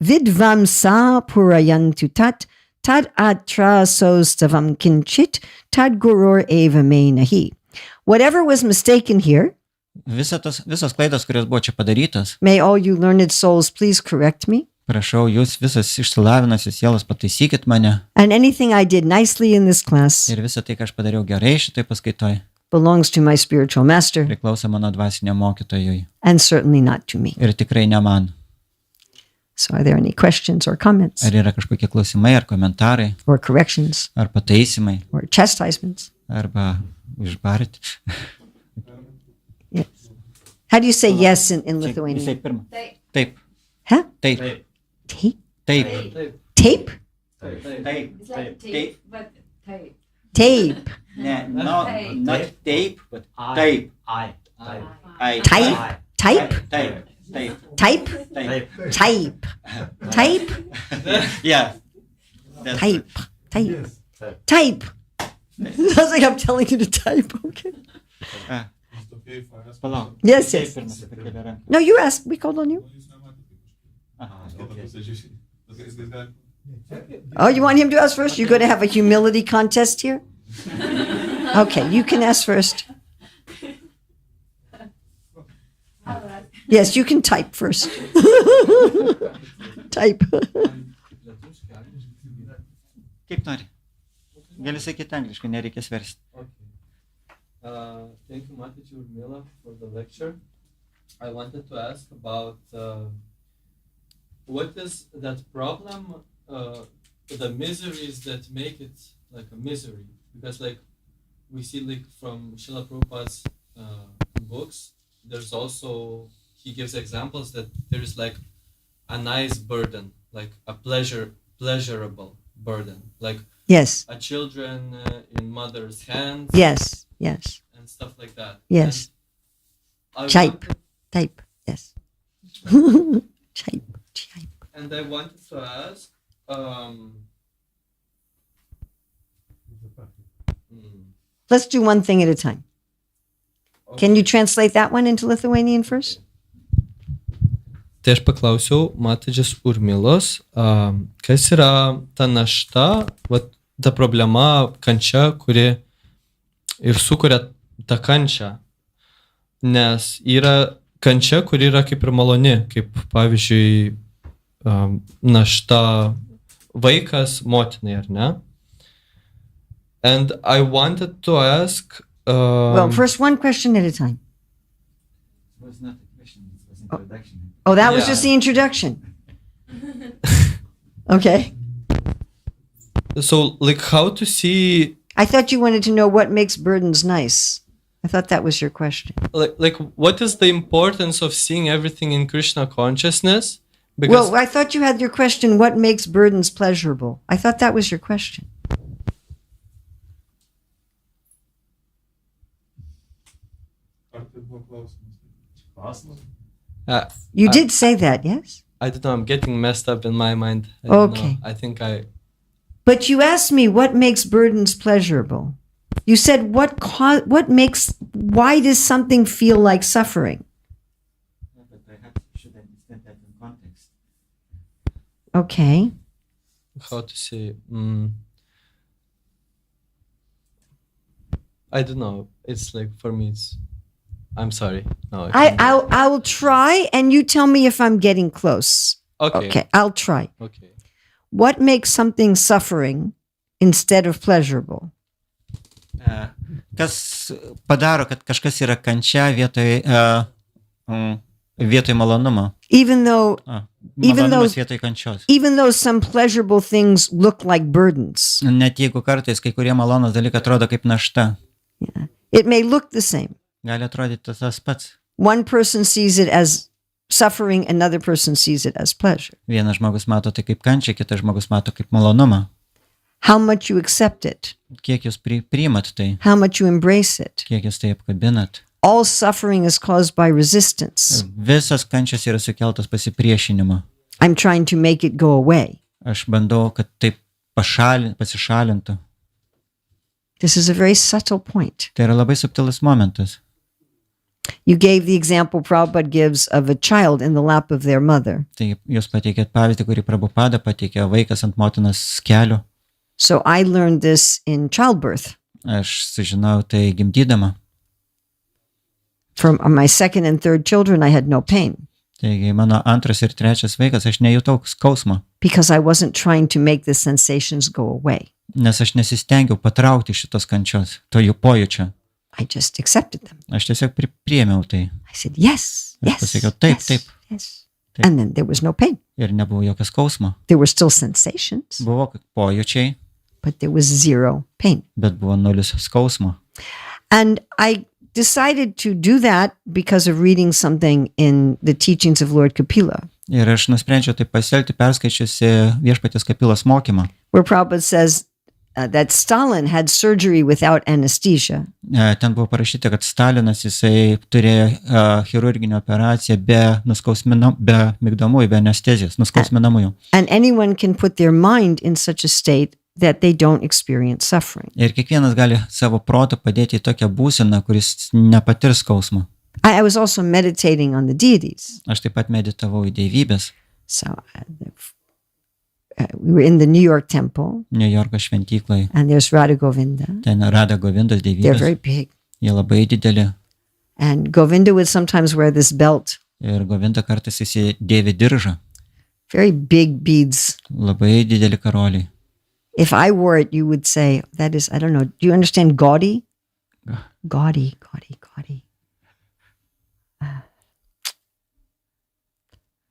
vidvam sa purayantu tat tad atra sostavam kinchit tad gurur eva me nahi. Whatever was mistaken here, Visos klaidos, kurios buvo čia padarytos, may all you learned souls please correct me. prašau, jūs visas išsilavinusios sielos pataisykit mane. And anything I did nicely in this class Ir visą tai, ką aš padariau gerai šitoj paskaitoj, belongs to my spiritual master priklauso mano dvasiniam mokytojui. and certainly not to me. Ir tikrai ne man. So are there any questions or comments Ar yra kažkokie klausimai, ar komentarai, or corrections ar pataisimai, or chastisements? arba išbarti. Yes. How do you say yes in Lithuanian? Jisai pirma. Taip. Huh? Taip. Tape? Taip. Tape? Taip. Taip. But tape. Tape. Ne, not tape, but taip. Type? Type? Taip. Taip. Type? Taip. Type. Type? Yeah. That's Type. Type. Type. Sounds like I'm telling you to type. Okay. Palauk. Yes, Taip yes. pirma pakėlė ranką. No, you asked. We called on you. Oh, you want him to ask first? You're going to have a humility contest here? Okay, you can ask first. Yes, you can type first. Type. Kaip nori. Gali sakyti angliškai, nereikės versti. Thank you, Mataji Urmila, for the lecture. I wanted to ask about what is that problem, the miseries that make it like a misery? Because like we see like from Srila Prabhupada's books, there's also, he gives examples that there is like a nice burden, like a pleasurable burden, like Yes. a children in mother's hands. Yes. Yes. And stuff like that. Yes. And I Type. wanted- Type. Yes. Type. And I wanted to ask, Let's do one thing at a time. Can you translate that one into Lithuanian first? Tai aš paklausiau Matadžius Urmilos, kas yra ta našta, ta problema, kančia, kuri ir sukuria tą kančią. Nes yra kančia, kuri yra kaip ir maloni, kaip pavyzdžiui našta vaikas motinai, ar ne? And I wanted to ask... Well, first one question at a time. It was not a question, it was introduction. Oh, that was Yeah. just the introduction. Okay. So, like, how to see... I thought you wanted to know what makes burdens nice. I thought that was your question. Like, what is the importance of seeing everything in Krishna consciousness? Because Well, I thought you had your question, what makes burdens pleasurable? I thought that was your question. You I- did say that, yes? I don't know, I'm getting messed up in my mind. I don't Okay. know. I think I... But you asked me what makes burdens pleasurable. You said why does something feel like suffering? But I should understand that in context. Okay. How to say... I don't know. It's like, for me, it's... I'm sorry. No, can't do it. I'll try and you tell me if I'm getting close. Okay. Okay, I'll try. Okay. What makes something suffering instead of pleasurable? Kas padaro, kad kažkas yra kančia vietoj malonumo? Even though Malonumas vietoj kančios. even though some pleasurable things look like burdens, Net jeigu kartais kai kurie malonus dalykai atrodo kaip našta, it may look the same. gali atrodyti tas pats. One person sees it as suffering, another person sees it as pleasure. Vienas žmogus mato tai kaip kančią, kitas žmogus mato kaip malonumą. How much you accept it, Kiek jūs priimat tai, how much you embrace it. kiek jūs tai apkabinat. All suffering is caused by resistance. Visas kančias yra sukeltas pasipriešinimo. I'm trying to make it go away. Aš bandau, kad taip pasišalintų. This is a very subtle point. Tai yra labai subtilus momentas. You gave the example Prabhupada gives of a child in the lap of their mother. Tai jūs pateikėt pavyzdį, kurį Prabhupada pateikė, vaikas ant motinos kelių. So I learned this in childbirth. Aš sužinau tai gimdydama. From my second and third children, I had no pain Taigi mano antras ir trečias vaikas, aš nejutau skausmo, because I wasn't trying to make the sensations go away. nes aš nesistengiau patraukti šitos kančios, to jų pojūčio. I just accepted them. Aš tiesiog priėmiau tai I said, yes, Aš yes, pasakiau, taip, yes, taip. yes. Taip. And then there was no pain. ir nebuvo jokio skausmo. There were still sensations, Buvo pojūčiai, but there was zero pain. bet buvo nulis skausmo. And I decided to do that because of reading something in the teachings of Lord Kapila, Ir aš nusprendžiau tai pasielgti perskaičiusi Viešpaties Kapilos mokymą. where Prabhupada says that Stalin had surgery without anesthesia. Ten buvo parašyta, kad Stalinas jisai turėjo chirurginę operaciją be migdomųjų, be anestezijos, nuskausminamųjų. And anyone can put their mind in such a state that they don't experience suffering. Ir kiekvienas gali savo protą padėti į tokią būseną, kuris nepatirs skausmo. I was also meditating on the deities. Aš taip pat meditavau į dievybės. So we were in the New York temple, New Yorko šventyklai. and there's Radha Govinda. Ten Rada Govindos They're dievybės. very big. Jie labai dideli. And Govinda would sometimes wear this belt, Ir Govinda kartais įsidėvi diržą. very big beads. Labai dideli karoliai. If I wore it, you would say, that is, I don't know, do you understand gaudy? Gaudy.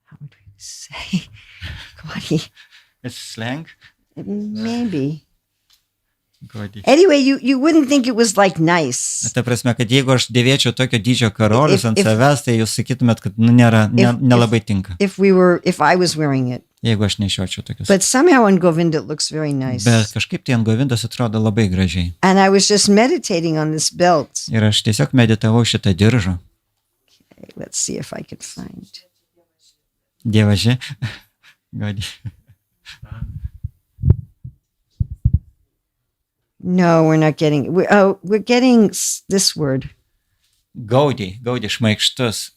How would we say gaudy? It's slang. Maybe. Gaudy. Anyway, you wouldn't think it was like nice. Ta prasme, kad jeigu aš dėvėčiau tokio dydžio karolius ant If- savęs, tai jūs sakytumėt, kad nelabai tinka. If I was wearing it. jeigu aš nešiočiau tokius. But somehow on Govinda it looks very nice. Bet kažkaip tai ant Govindos atrodo labai gražiai. And I was just meditating on this belt. Ir aš tiesiog meditavau šitą diržą. Okay, let's see if I can find. Dievaži. God. No, we're not getting. We're getting this word. Gaudi šmaikštus.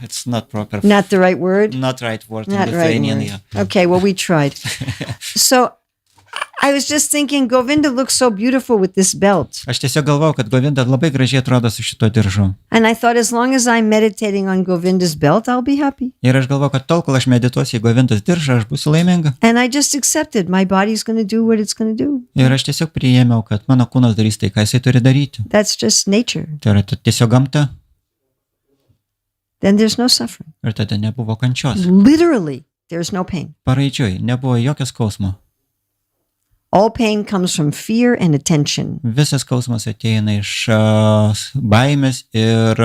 It's not proper. Not the right word. Not right word in Not right Lithuanian. word. Yeah. Okay, well we tried. So I was just thinking, Govinda looks so beautiful with this belt, Aš tiesiog galvau, kad Govinda labai gražiai atrodo su šito diržu. and I thought, as long as I'm meditating on Govinda's belt, I'll be happy. Ir aš galvau, kad tol, kol aš medituosiu į Govindos diržą, aš būsiu laiminga. And I just accepted my body's going to do what it's going to do. Ir aš tiesiog priėmiau, kad mano kūnas darys tai, ką jisai turi daryti. That's just nature. Tai yra tiesiog gamta. Then there's no suffering. Ir tada nebuvo kančios. Literally, there's no pain. Paraidžiui, nebuvo jokio skausmo. All pain comes from fear and attention. Visas skausmas ateina iš baimės ir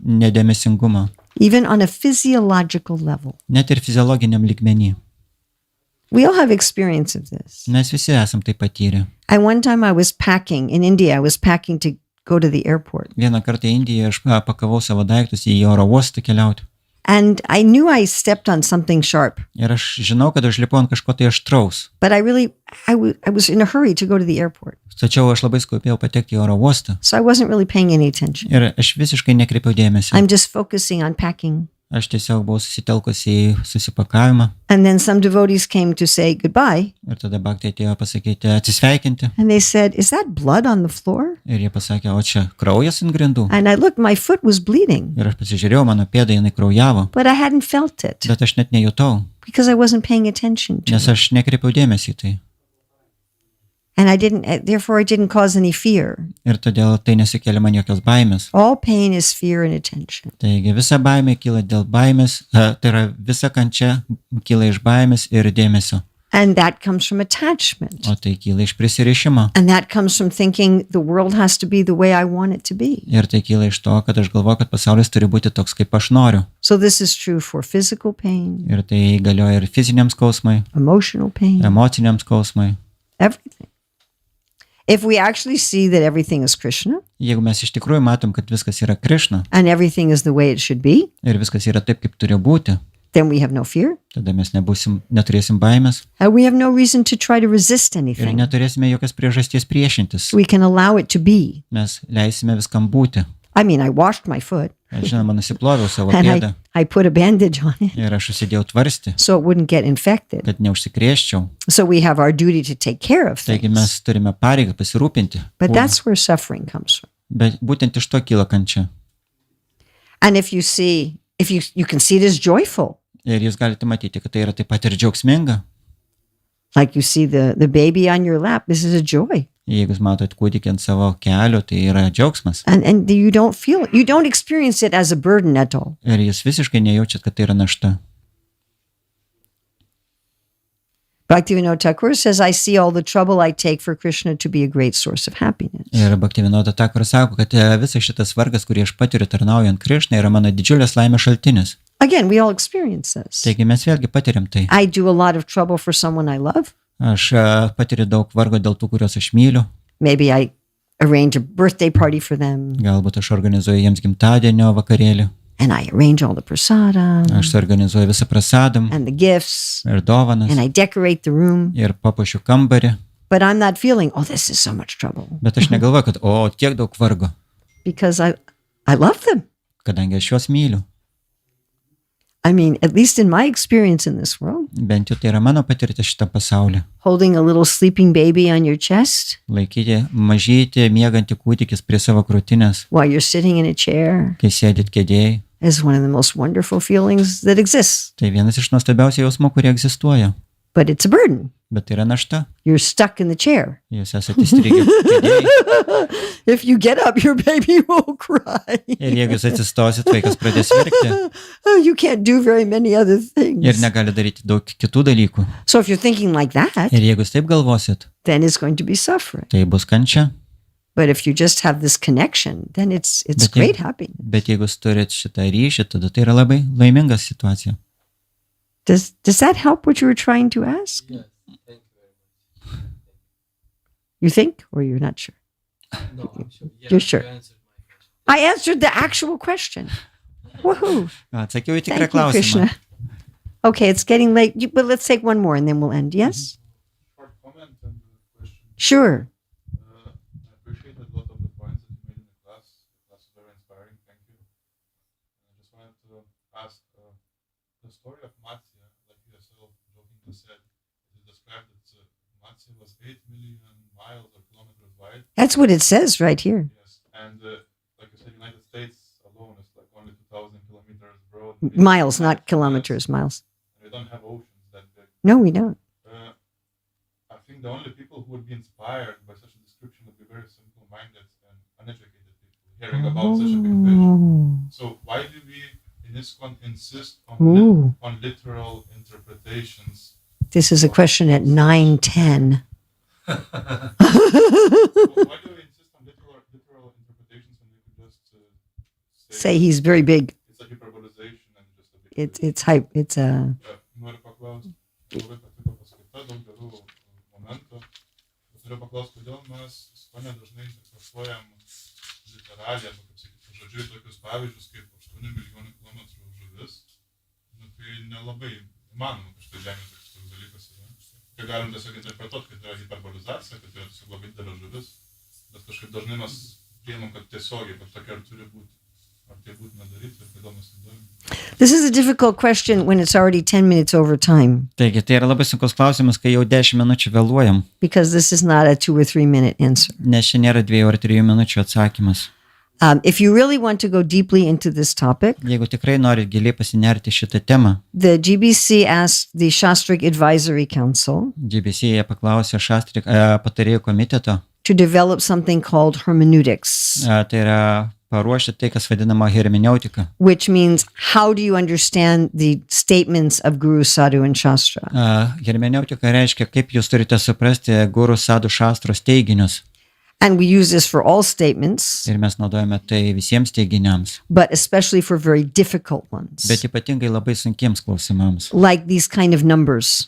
nedėmesingumo. Even on a physiological level. Net ir fiziologiniam lygmenį. We all have experience of this. Mes visi esam tai patyrę. And one time I was packing in India. I was packing to go to the airport. Vieną kartą Indijoje aš pakavau savo daiktus į oro uostą keliauti. And I knew I stepped on something sharp. Ir aš žinau, kad aš lipau ant kažko tai aštraus. But I was in a hurry to go to the airport. Tačiau aš labai skubėjau patekti į oro uostą. So I wasn't really paying any attention. Ir aš visiškai nekreipiau dėmesio. I'm just focusing on packing. Aš tiesiog buvau susitelkusi į susipakavimą. And then some devotees came to say goodbye. Ir tada bhaktai atėjo pasakyti atsisveikinti. And they said, "Is that blood on the floor?" Ir jie pasakė, o čia kraujas ant grindų. And I looked, my foot was bleeding, Ir aš pasižiūrėjau, mano pėda jinai kraujavo. but I hadn't felt it Bet aš net nejutau, because I wasn't paying attention to nes it. aš nekreipiau dėmesį į tai. And therefore I didn't cause any fear. Ir todėl tai nesukėlė man jokios baimės. All pain is fear and attention. Taigi visa baimė kyla dėl baimės, tai yra visa kančia kyla iš baimės ir dėmesio. And that comes from attachment. O tai kyla iš prisirišimo. And that comes from thinking the world has to be the way I want it to be. Ir tai kyla iš to, kad aš galvoju, kad pasaulis turi būti toks, kaip aš noriu. So this is true for physical pain, Ir tai galioja ir fiziniam skausmai, emotional pain, emociniam skausmai. everything. If we actually see that everything is Krishna Jeigu mes iš tikrųjų matom, kad viskas yra Krišna and everything is the way it should be, ir viskas yra taip, kaip turi būti, then we have no fear. tada mes neturėsim baimės And we have no reason to try to resist ir anything. neturėsime jokios priežasties priešintis. We can allow it to be. Mes leisime viskam būti. I mean, I washed my foot Aš, žinoma, nusiploviau savo and pėdą I put a bandage on it ir aš užsidėjau tvarstį, so it wouldn't get infected. kad neužsikrėsčiau. So we have our duty to take care of Taigi things. mes turime pareigą pasirūpinti. But kūnu. that's where suffering comes from. Bet būtent iš to kyla kančia. And if you see, if you can see it as joyful, Ir jūs galite matyti, kad tai yra taip pat ir džiaugsminga. like you see the baby on your lap, this is a joy. Jeigu jūs matot kūdikį ant savo kelio, tai yra džiaugsmas. And you don't feel it. You don't experience it as a burden at all. Ir jūs visiškai nejaučiat, kad tai yra našta. Bhaktivinoda Thakur says, I see all the trouble I take for Krishna to be a great source of happiness. Ir Bhaktivinoda Thakur sako, kad visas šitas vargas, kurį aš patiriu tarnaujant Krišnai, yra mano didžiulės laimės šaltinis. Again, we all experience this. Taigi mes vėlgi patiriam tai. I do a lot of trouble for someone I love. Aš patiriu daug vargo dėl tų, kuriuos aš myliu. Maybe I arrange a birthday party for them Galbūt aš organizuoju jiems gimtadienio vakarėlį. and I arrange all the prasadam Aš suorganizuoju visą prasadam and the gifts ir dovanas. and I decorate the room. Ir papuošiu kambarį. But I'm not feeling, oh, this is so much trouble Bet aš negalvoju, kad o, tiek daug vargo. because I love them. Kadangi aš juos myliu. I mean, at least in my experience in this world, Bent jau tai yra mano patirtis šitą pasaulį. holding a little sleeping baby on your chest Laikyti mažyti, miegantį kūdikis prie savo krūtinės, while you're sitting in a chair kai sėdit kėdėjai. is one of the most wonderful feelings that exists. Tai vienas iš nuostabiausių jausmų, kurie egzistuoja. But it's a burden. Bet tai yra našta. You're stuck in the chair. Jūs esate įstrigę kėdėjai. If you get up, your baby will cry. Ir jeigu jūs atsistosit, vaikas pradės verkti. Oh, you can't do very many other things. Ir negali daryti daug kitų dalykų. So if you're thinking like that, Ir jeigu jūs taip galvosit, then it's going to be suffering. tai bus kančia. But if you just have this connection, then it's But great happiness. Bet jeigu jūs turit šitą ryšį, tada tai yra labai laiminga situacija. Does that help what you were trying to ask? Yes. Thank you very much. You think, or you're not sure? No, I'm sure. Yeah, You're sure. You answered my question. I answered the actual question. Woohoo! Atsakiau į tikrą Thank you, klausimą. Krishna. Okay, it's getting late, but let's take one more and then we'll end. Yes? Short comment and question. Sure. I appreciated a lot of the points that you made in the class. That's very inspiring. Thank you. I just wanted to ask the story of Matsya, like you yourself jokingly said, it is described that Matsya was 8 million miles or kilometers wide. That's what it says right here. Yes, and like you said, United States alone is like only 2,000 kilometers broad. Miles, not kilometers, miles. We don't have oceans that big. No, we don't. I think the only people who would be inspired by such a description would be very simple-minded and uneducated people hearing about such a big fish. Oh. So why do we in ISKCON insist Ooh. on literal interpretations? This is a question at 9:10. Why do we insist on literal interpretations when we could just Say he's very big. it's a hyperbolization and just a big It's hype. It's a. Noriu paklausti, labai patiko paskaita, daug gerų momentų. Noriu paklausti, kodėl mes ISKCON dažnai interpretuojam literaliai, arba kaip sakyti, žodžiu, tokius pavyzdžius kaip 8 milijonų kilometrų žuvis. Tai nelabai įmanoma, kad štai žemė toks dalykas yra. Tai galim tiesiog interpretuoti, kad yra hiperbolizacija, kad yra tiesiog labai didelė žuvis, bet kažkaip dažnai mes priimam, kad tiesiogiai, kad tokia ar turi būti. Ar tai būtina daryti, ir kodėl mes tai darome. This is a difficult question when it's already 10 minutes over time, Taigi, tai yra labai sunkus klausimas, kai jau 10 minučių vėluojam, because this is not a 2 or 3 minute answer. nes čia nėra 2 ar 3 minučių atsakymas. If you really want to go deeply into this topic, Jeigu tikrai norit giliai pasinerti šitą temą, the GBC asked the Shastric Advisory Council GBC jie paklausė patarėjų komiteto, to develop something called hermeneutics, tai yra paruošti tai, kas vadinama hermeneutika. which means how do you understand the statements of Guru, Sadhu, and Shastra? Hermeneutika reiškia, kaip jūs turite suprasti guru sadhu šastros teiginius. And we use this for all statements, Ir mes naudojame tai visiems teiginiams, but especially for very difficult ones, bet ypatingai labai sunkiems klausimams, like these kind of numbers.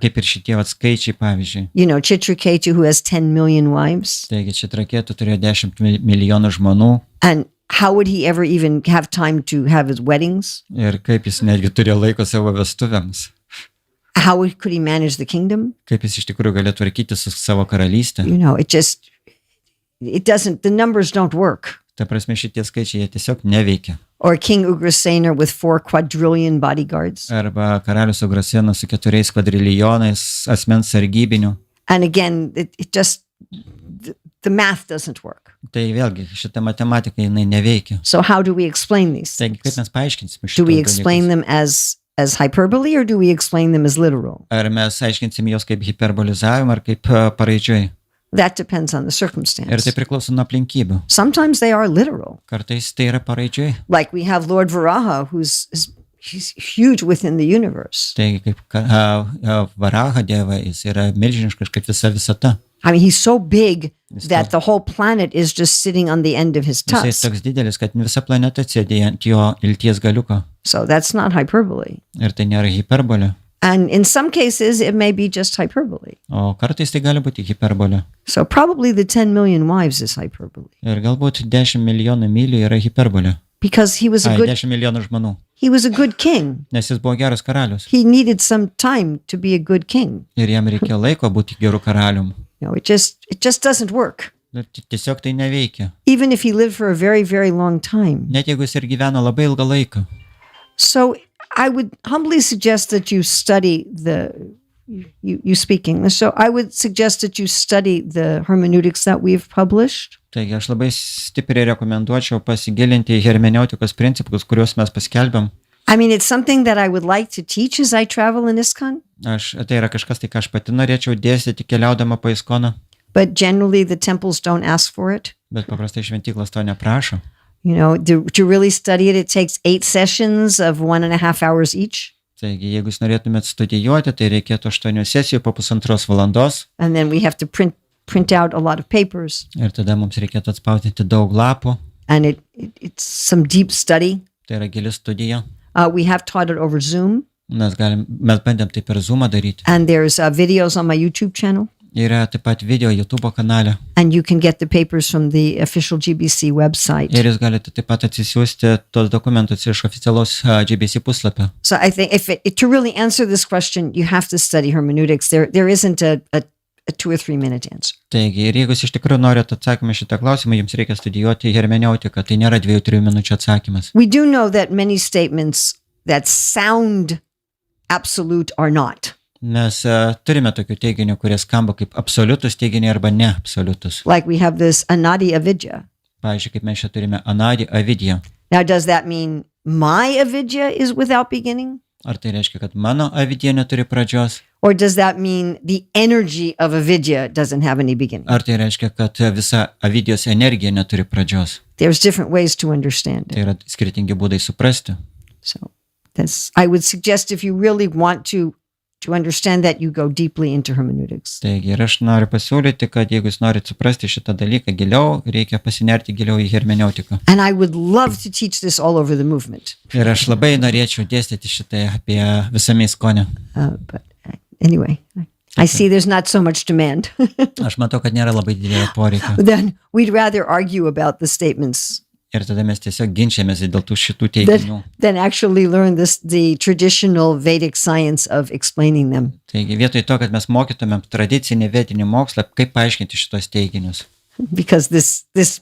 kaip ir šitie skaičiai, pavyzdžiui. You know, Chitraketu, who has 10 million wives, Taigi Čitrakėtų turėjo 10 milijonų žmonų and how would he ever even have time to have his weddings? ir kaip jis netgi turėjo laiko savo vestuvėms, How could he manage the kingdom? kaip jis iš tikrųjų galėtų tvarkyti su savo karalystę. You know, it doesn't, the numbers don't work. Ta prasme, šitie skaičiai jie tiesiog neveikia. Or King Ugrasena with 4 quadrillion bodyguards. Arba karalius Ugrasenas su 4 kvadrilijonais asmens sargybinių. And again, it just, the math doesn't work. Tai vėlgi, šita matematika jinai neveikia. So how do we explain these Taigi, kaip things? mes paaiškinsime Do we šitus explain dalykus? them as hyperbole, or do we explain them as literal? Ar mes aiškinsim jos kaip hiperbolizavimą, ar kaip paraidžiui. That depends on the Ir circumstance. tai priklauso nuo aplinkybių. Sometimes they are literal. Kartais tai yra paraidžiui. Like we have Lord Varaha, he's huge within the universe. Taigi, kaip Varaha dieva, jis yra milžiniškas kaip visa visata. I mean, he's so big Yes, that the whole planet is just sitting on the end of his Jisai tusk. toks didelis, kad visa planeta sėdė ant jo ilties galiuko. So that's not hyperbole. Ir tai nėra hiperbolė. And in some cases, it may be just hyperbole. O kartais tai gali būti hiperbolė. So probably the 10 million wives is hyperbole, Ir galbūt 10 milijonų mylių yra hiperbolė. because he was a Ai, good 10 milijonų žmonių. king. Nes jis buvo geras karalius. He needed some time to be a good king. Ir jam reikėjo laiko būti geru karalium. You know, it just doesn't work. Bet tiesiog tai neveikia. Even if he lived for a very, very long time. Net jeigu jis ir gyveno labai ilgą laiką. So I would humbly suggest that you study you speak English. So I would suggest that you study the hermeneutics that we've published. Taigi aš labai stipriai rekomenduočiau pasigilinti į hermeneutikos principus, kuriuos mes paskelbėm. I mean, it's something that I would like to teach as I travel in ISKCON, Tai yra kažkas, tai ką aš pati norėčiau dėstyti keliaudama po ISKCOną, but generally the temples don't ask for it. bet paprastai šventyklos to neprašo. You know, to really study it, it takes 8 sessions of 1.5 hours each. Taigi, jeigu jūs norėtumėt studijuoti, tai reikėtų 8 sesijų po 1,5 valandos And then we have to print out a lot of papers. ir tada mums reikėtų atspausdinti daug lapų. And it's some deep study. Tai yra gili studija. We have taught it over Zoom. Mes bandėm tai per Zoomą daryti. And there's videos on my YouTube channel. Yra taip pat video YouTube kanale. And you can get the papers from the official GBC website. Ir jūs galite taip pat atsisiųsti tos dokumentus iš oficialaus GBC puslapio. So I think to really answer this question, you have to study hermeneutics. There isn't a 2 or 3 minute answer. Taigi, ir jeigu jūs iš tikrųjų norite atsakymą šitą klausimą, jums reikia studijuoti hermeneutiką. Tai nėra 2-3 minučių atsakymas. We do know that many statements that sound absolute are not. Mes turime tokių teiginių, kurie skamba kaip absoliutus teiginiai arba ne absoliutus. Like we have this anadi avidya. Pavyzdžiui, kaip mes čia turime anadi avidya. Now, does that mean my avidya is without beginning? Ar tai reiškia, kad mano avidya neturi pradžios? Or does that mean the energy of avidya doesn't have any beginning? Ar tai reiškia, kad visa avidyos energija neturi pradžios? There's different ways to understand it. Tai yra skirtingi būdai suprasti. So I would suggest if you really want to understand that, you go deeply into hermeneutics. Taigi, ir aš noriu pasiūlyti, kad jeigu jūs norite suprasti šitą dalyką giliau, reikia pasinerti giliau į hermeneutiką. And I would love to teach this all over the movement. Ir aš labai norėčiau dėstyti šitai apie visame įskonę. But anyway, I see there's not so much demand. Aš matau, kad nėra labai didelio poreikio. Then we'd rather argue about the statements Ir tada mes tiesiog ginčiamės dėl tų šitų teiginių. than actually learn the traditional Vedic science of explaining them. Taigi, vietoj to, kad mes mokytumėm tradicinį vedinį mokslą, kaip paaiškinti šitos teiginius. Because this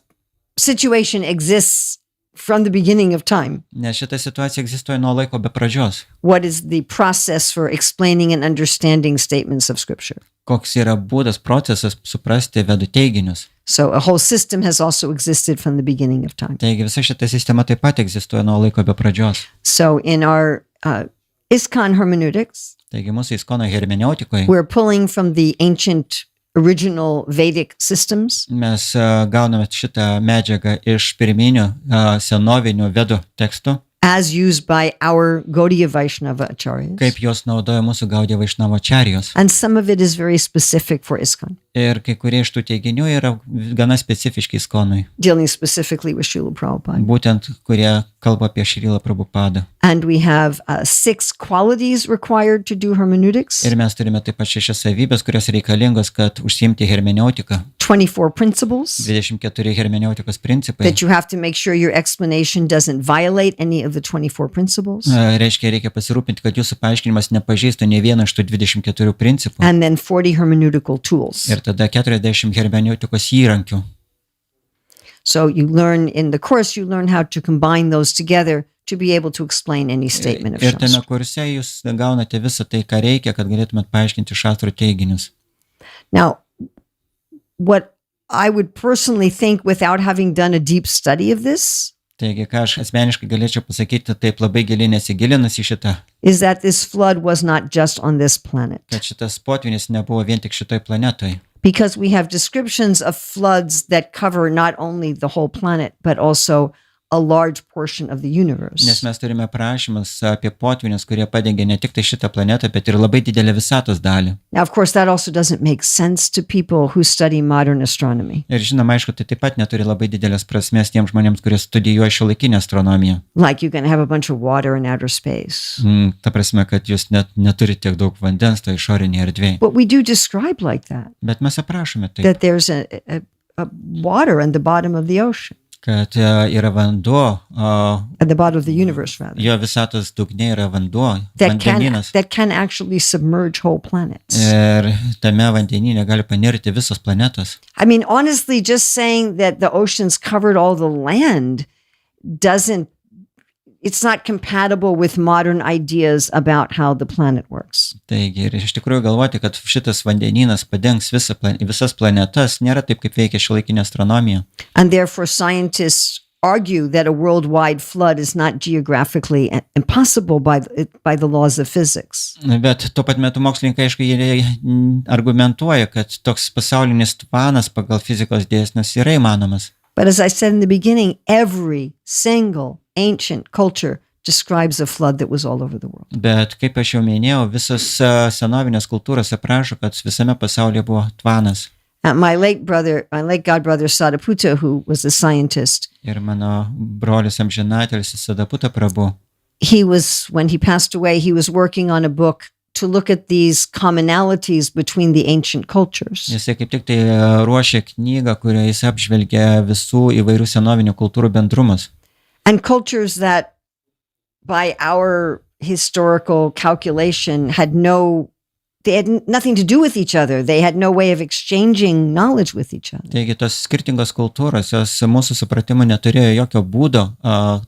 situation exists from the beginning of time. Nes šita situacija egzistuoja nuo laiko be pradžios. What is the process for explaining and understanding statements of scripture? Koks yra būdas, procesas suprasti vedų teiginius. So a whole system has also existed from the beginning of time. Taigi, visa šita sistema taip pat egzistuoja nuo laiko be pradžios. So in our ISKCON hermeneutics, Taigi, mūsų įskono hermeneutikoje we're pulling from the ancient original Vedic systems. mes gauname šitą medžiagą iš pirminių senovinių vedų tekstų, As used by our Gaudiya Vaishnava acharyas. kaip jos naudoja mūsų Gaudiya Vaišnava acharyos. And some of it is very specific for ISKCON, Ir kai kurie iš tų teiginių yra gana specifiški įskonui, dealing specifically with Srila Prabhupada. būtent kurie kalba apie Šrilą Prabhupadą. And we have 6 qualities required to do hermeneutics, Ir mes turime taip pat 6 savybės, kurios reikalingos, kad užsiimti hermeneutiką. 24 principles 24 hermeneutikos principai. that you have to make sure your explanation doesn't violate any of the 24 principles. Reiškia, reikia pasirūpinti, kad jūsų paaiškinimas nepažeistų ne vieną iš tų 24 principų. And then 40 hermeneutical tools. Ir tada 40 hermeneutikos įrankių. So you learn in the course, you learn how to combine those together to be able to explain any statement of Ir tame Shastra. kurse jūs gaunate visą tai, ką reikia, kad galėtumėt paaiškinti šastrų teiginius. Now, what I would personally think without having done a deep study of this Taigi, ką aš asmeniškai galėčiau pasakyti, taip labai giliai nesigilinus į šitą, is that this flood was not just on this planet. kad šitas potvinis nebuvo vien tik šitoj planetoj. Because we have descriptions of floods that cover not only the whole planet, but also a large portion of the universe. Nes mes turime prašymus apie potvinius, kurie padengia ne tik tai šitą planetą, bet ir labai didelę visatos dalį. Now, of course, that also doesn't make sense to people who study modern astronomy. Ir žinoma, aišku, tai taip pat neturi labai didelės prasmės tiems žmonėms, kurie studijuoja šiuolaikinę astronomiją. Like you're going to have a bunch of water in outer space. Ta prasme, kad jūs net neturite tiek daug vandens toje išorinėje erdvėje. But we do describe like that, Bet mes aprašome tai, that there's a water at the bottom of the ocean, kad yra vanduo, at the bottom of the universe, rather, jo visatos dugne yra vanduo, that vandeninas. can actually submerge whole planets. Ir tame vandenyne gali panirti visos planetos. I mean, honestly, just saying that the oceans covered all the land it's not compatible with modern ideas about how the planet works. Taigi, ir iš tikrųjų galvoti, kad šitas vandenynas padengs visas planetas, nėra taip, kaip veikia šiuolaikinė astronomija. And therefore, scientists argue that a worldwide flood is not geographically impossible by the laws of physics. Bet tuo pat metu mokslininkai, aišku, jie argumentuoja, kad toks pasaulinis tvanas pagal fizikos dėsnius yra įmanomas. But as I said in the beginning, every single ancient culture describes a flood that was all over the world. Bet, kaip aš jau minėjau, visos senovinės kultūros aprašo, kad visame pasaulyje buvo tvanas. My late godbrother Sadaputa, who was a scientist, Ir mano brolis amžinatelis Sadaputa Prabhu, when he passed away, he was working on a book to look at these commonalities between the ancient cultures. Jisai kaip tik tai ruošė knygą, kurioje jis apžvelgia visų įvairių senovinių kultūrų bendrumus. And cultures that, by our historical calculation, they had nothing to do with each other. They had no way of exchanging knowledge with each other. Taigi tos skirtingos kultūros, jos mūsų supratimu neturėjo jokio būdo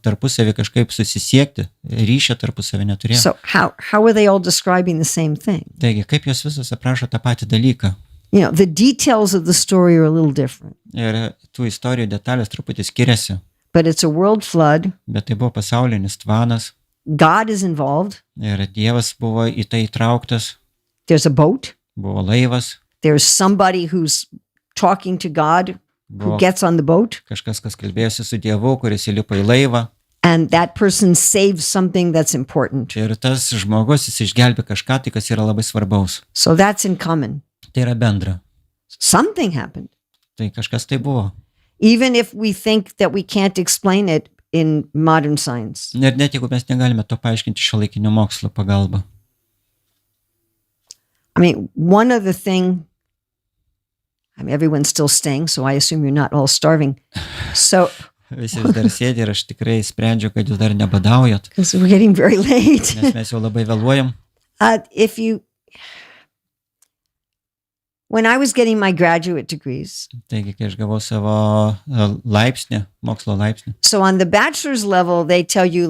tarpusavį kažkaip susisiekti, ryšio tarpusavį neturėjo. So how were they all describing the same thing? Taigi, kaip jos visos aprašo tą patį dalyką? The details of the story are a little different. Ir tų istorijų detalės truputį skiriasi. But it's a world flood. Bet tai buvo pasaulinis tvanas. God is involved. Ir Dievas buvo į tai įtrauktas. There's a boat. Buvo laivas. There's somebody who's talking to God who gets on the boat. Kažkas, kas kalbėjosi su Dievu, kuris įlipo į laivą. And that person saves something that's important. Ir tas žmogus, jis išgelbė kažką, tai kas yra labai svarbaus. So that's in common. Tai yra bendra. Something happened. Tai kažkas tai buvo. Even if we think that we can't explain it in modern science. Ir net jeigu mes negalime to paaiškinti šiuolaikinio mokslo pagalba. I mean, one other thing, everyone's still staying, so I assume you're not all starving. So Visi vis dar sėdi ir aš tikrai sprendžiu, kad jūs dar nebadaujat. Because we're getting very late. Nes mes jau labai vėluojam. When I was getting my graduate degrees, Taigi, kai aš gavau savo laipsnį, mokslo laipsnį. So on the bachelor's level, they tell you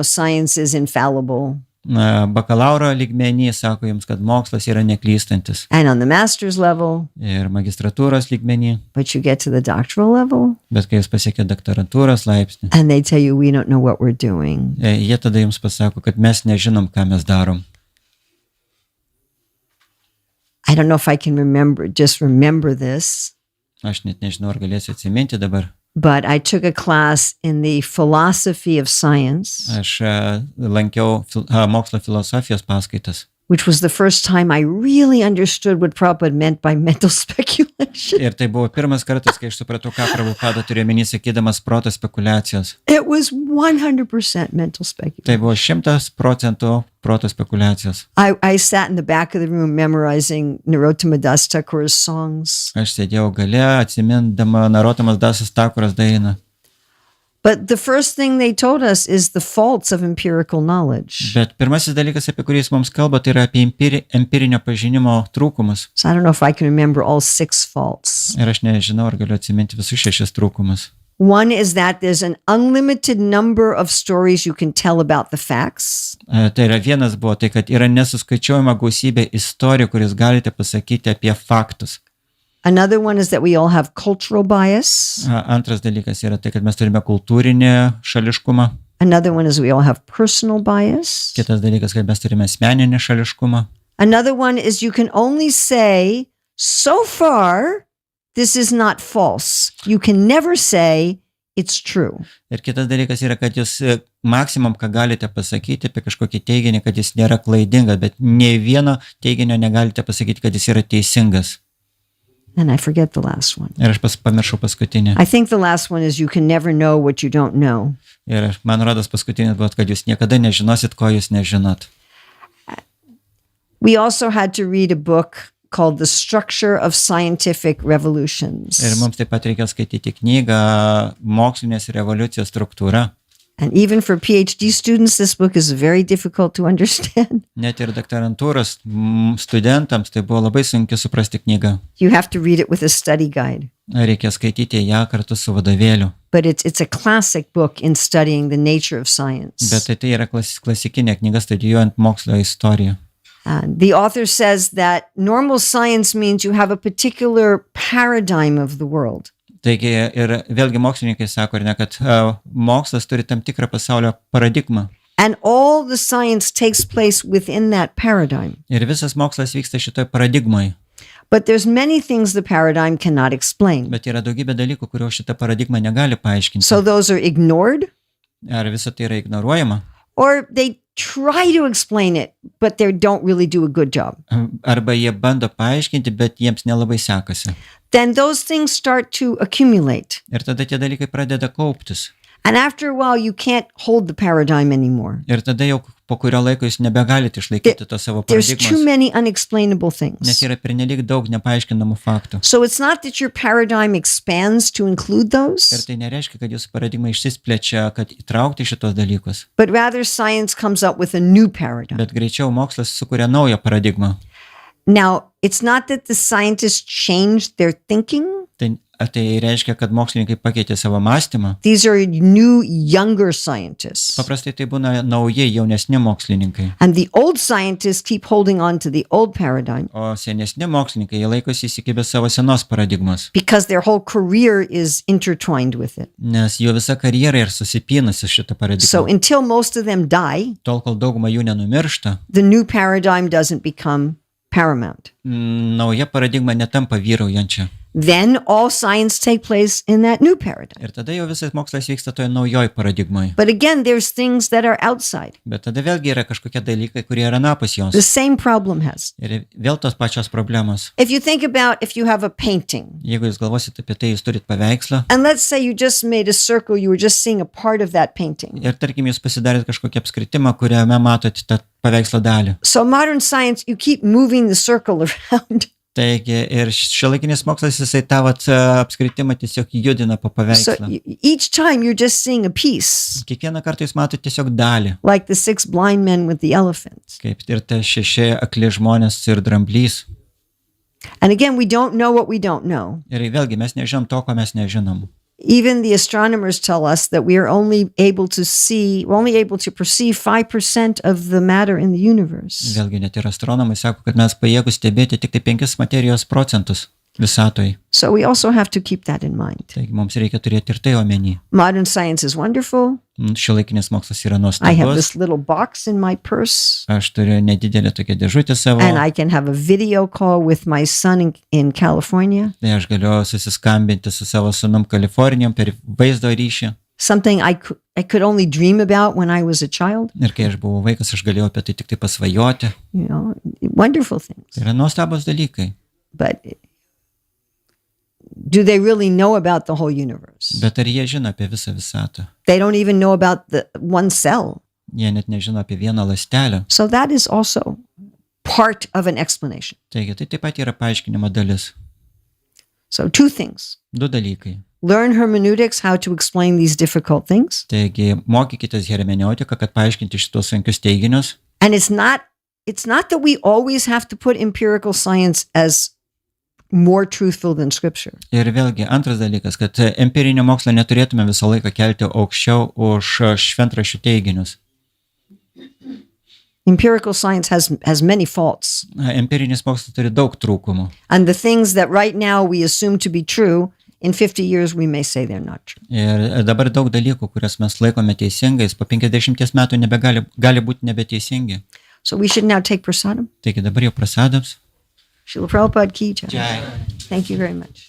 science is infallible. Bakalauro lygmenį sako jums, kad mokslas yra neklystantis. And on the master's level. Ir magistratūros lygmenį. But you get to the doctoral level. Bet kai jūs pasiekė doktorantūros laipsnį. And they tell you we don't know what we're doing. Jie tada jums pasako, kad mes nežinom, ką mes darom. I don't know if I can remember this. Aš net nežinau, ar galėsiu atsiminti dabar. But I took a class in the philosophy of science. Aš lankiau mokslo filosofijos paskaitas. Which was the first time I really understood what Prabhupada meant by mental speculation. Ir tai buvo pirmas kartas, kai aš supratau, ką Prabhupada turėjo omeny sakydamas proto spekulacijos. It was 100% mental speculation. Tai buvo 100% proto spekulacijos. I sat in the back of the room memorizing Narottama Das Thakur's songs. Aš sėdėjau gale, atsimindama Narottamas Dasas Thakuras dainą. But the first thing they told us is the faults of empirical knowledge. Bet pirmasis dalykas, apie kurį jis mums kalba, tai yra apie empirinio pažinimo trūkumus. So I don't know if I can remember all 6 faults. Ir aš nežinau, ar galiu atsiminti visus 6 trūkumus. One is that there's an unlimited number of stories you can tell about the facts. Tai yra vienas buvo, tai kad yra nesuskaičiuojama gausybė istorijų, kuris galite pasakyti apie faktus. Another one is that we all have cultural bias. Antras dalykas yra tai, kad mes turime kultūrinį šališkumą. Another one is we all have personal bias. Kitas dalykas, kad mes turime asmeninį šališkumą. Another one is you can only say, so far, this is not false. You can never say it's true. Ir kitas dalykas yra, kad jūs maksimum, ką galite pasakyti apie kažkokį teiginį, kad jis nėra klaidingas, bet nei vieno teiginio negalite pasakyti, kad jis yra teisingas. And I forget the last one. Ir aš pamiršau paskutinį. I think the last one is you can never know what you don't know. Ir man rodos paskutinis buvo, kad jūs niekada nežinosit, ko jūs nežinot. We also had to read a book called The Structure of Scientific Revolutions. Ir mums taip pat reikia skaityti knygą Mokslinės revoliucijos struktūra. And even for PhD students, this book is very difficult to understand. Net ir doktorantūros studentams tai buvo labai sunku suprasti knygą. You have to read it with a study guide. Reikia skaityti ją kartu su vadovėliu. But it's a classic book in studying the nature of science. Bet tai yra klasikinė knyga studijuojant mokslo istoriją. And the author says that normal science means you have a particular paradigm of the world. Taigi ir vėlgi mokslininkai sako, kad mokslas turi tam tikrą pasaulio paradigmą. And all the science takes place within that paradigm. Ir visas mokslas vyksta šitoj paradigmoje. But there's many things the paradigm cannot explain. Bet yra daugybė dalykų, kurio šita paradigma negali paaiškinti. So those are ignored. Ar visa tai yra ignoruojama? Or they try to explain it, but they don't really do a good job. Arba jie bando paaiškinti, bet jiems nelabai sekasi. Then those things start to accumulate. Ir tada tie dalykai pradeda kauptis. And after a while, you can't hold the paradigm anymore. Ir tada jau po kurio laiko jūs nebegalite išlaikyti to savo There's too paradigmos, many unexplainable nes things. yra pernelyg daug nepaaiškinamų faktų. So it's not that your paradigm expands to include Ir those, tai nereiškia, kad jūsų paradigma išsisplečia, kad įtraukti šitos dalykus, but rather science comes up with a new paradigm. bet greičiau mokslas sukuria naują paradigmą. Now, it's not that the scientists changed their thinking. Tai reiškia, kad mokslininkai pakeitė savo mąstymą. These are new, younger scientists. Paprastai tai būna nauji, jaunesni mokslininkai. And the old scientists keep holding on to the old paradigm O senesni mokslininkai, jie laikosi įsikibę savo senos paradigmos, because their whole career is intertwined with it. nes jų visa karjera yra susipynusi šitą So paradigmą. until most of them die, Tol, kol dauguma jų nenumiršta, the new paradigm doesn't become paramount. nauja paradigma netampa vyraujančia. Then all science take place in that new paradigm. Ir tada jau visas mokslas vyksta toje naujoj paradigmoje. But again, there's things that are outside. Bet tada vėlgi yra kažkokie dalykai, kurie yra anapus jos. The same problem has. Ir vėl tos pačios problemos. If you think about if you have a painting, Jeigu jūs galvosite apie tai, jūs turit paveikslą. and let's say you just made a circle, you were just seeing a part of that painting. Ir tarkim, jūs pasidarėt kažkokį apskritimą, kuriame matote tą paveikslo dalį. So modern science, you keep moving the circle around. Taigi ir šiuolaikinis mokslas jisai tą apskritimą tiesiog judina po So paveikslą. each time you're just seeing a piece, Kiekvieną kartą jūs matote tiesiog dalį. like the 6 blind men with the elephant. Kaip ir tie 6 akli žmonės ir dramblys. And again, we don't know what we don't know. Ir vėlgi mes nežinom to, ko mes nežinom. Even the astronomers tell us that we are only able to see, we're only able to perceive 5% of the matter in the universe. Vėlgi net ir astronomai sako, kad mes pajėgus stebėti tik tai 5 materijos procentus visatoj. So we also have to keep that in mind. Taigi mums reikia turėti ir tai omeny. Modern science is wonderful. Šiuolaikinis mokslas yra I have nuostabus. this little box in my purse, Aš turiu nedidelę tokią dėžutę savo. and I can have a video call with my son in California. Tai aš galiu susiskambinti su savo sunum Kalifornijom per vaizdo ryšį. Something I could only dream about when I was a child. Ir kai aš buvau vaikas, aš galėjau apie tai tik tai pasvajoti. You know, wonderful things. Tai yra nuostabus dalykai. But do they really know about the whole universe? Bet ar jie žino apie visą visatą? They don't even know about the one cell. Jie net nežino apie vieną ląstelę. So that is also part of an explanation. Taigi tai taip pat yra paaiškinimo dalis. So 2 things. 2 dalykai. Learn hermeneutics, how to explain these difficult things. Taigi mokykitės hermeneutiką, kad paaiškinti šitos sunkius teiginius. And it's not that we always have to put empirical science as more truthful than scripture. Ir vėlgi antras dalykas, kad empirinio mokslo neturėtume visą laiką kelti aukščiau už šventraščių teiginius. Empirical science has many faults. Empirinis mokslas turi daug trūkumų. And the things that right now we assume to be true, in 50 years we may say they're not true. Ir dabar daug dalykų, kurias mes laikome teisingais, po 50 metų gali būti nebeteisingi. So we should now take prasadam. Taigi dabar jau prasadams. Srila Prabhupada ki jai. Jai. Thank you very much.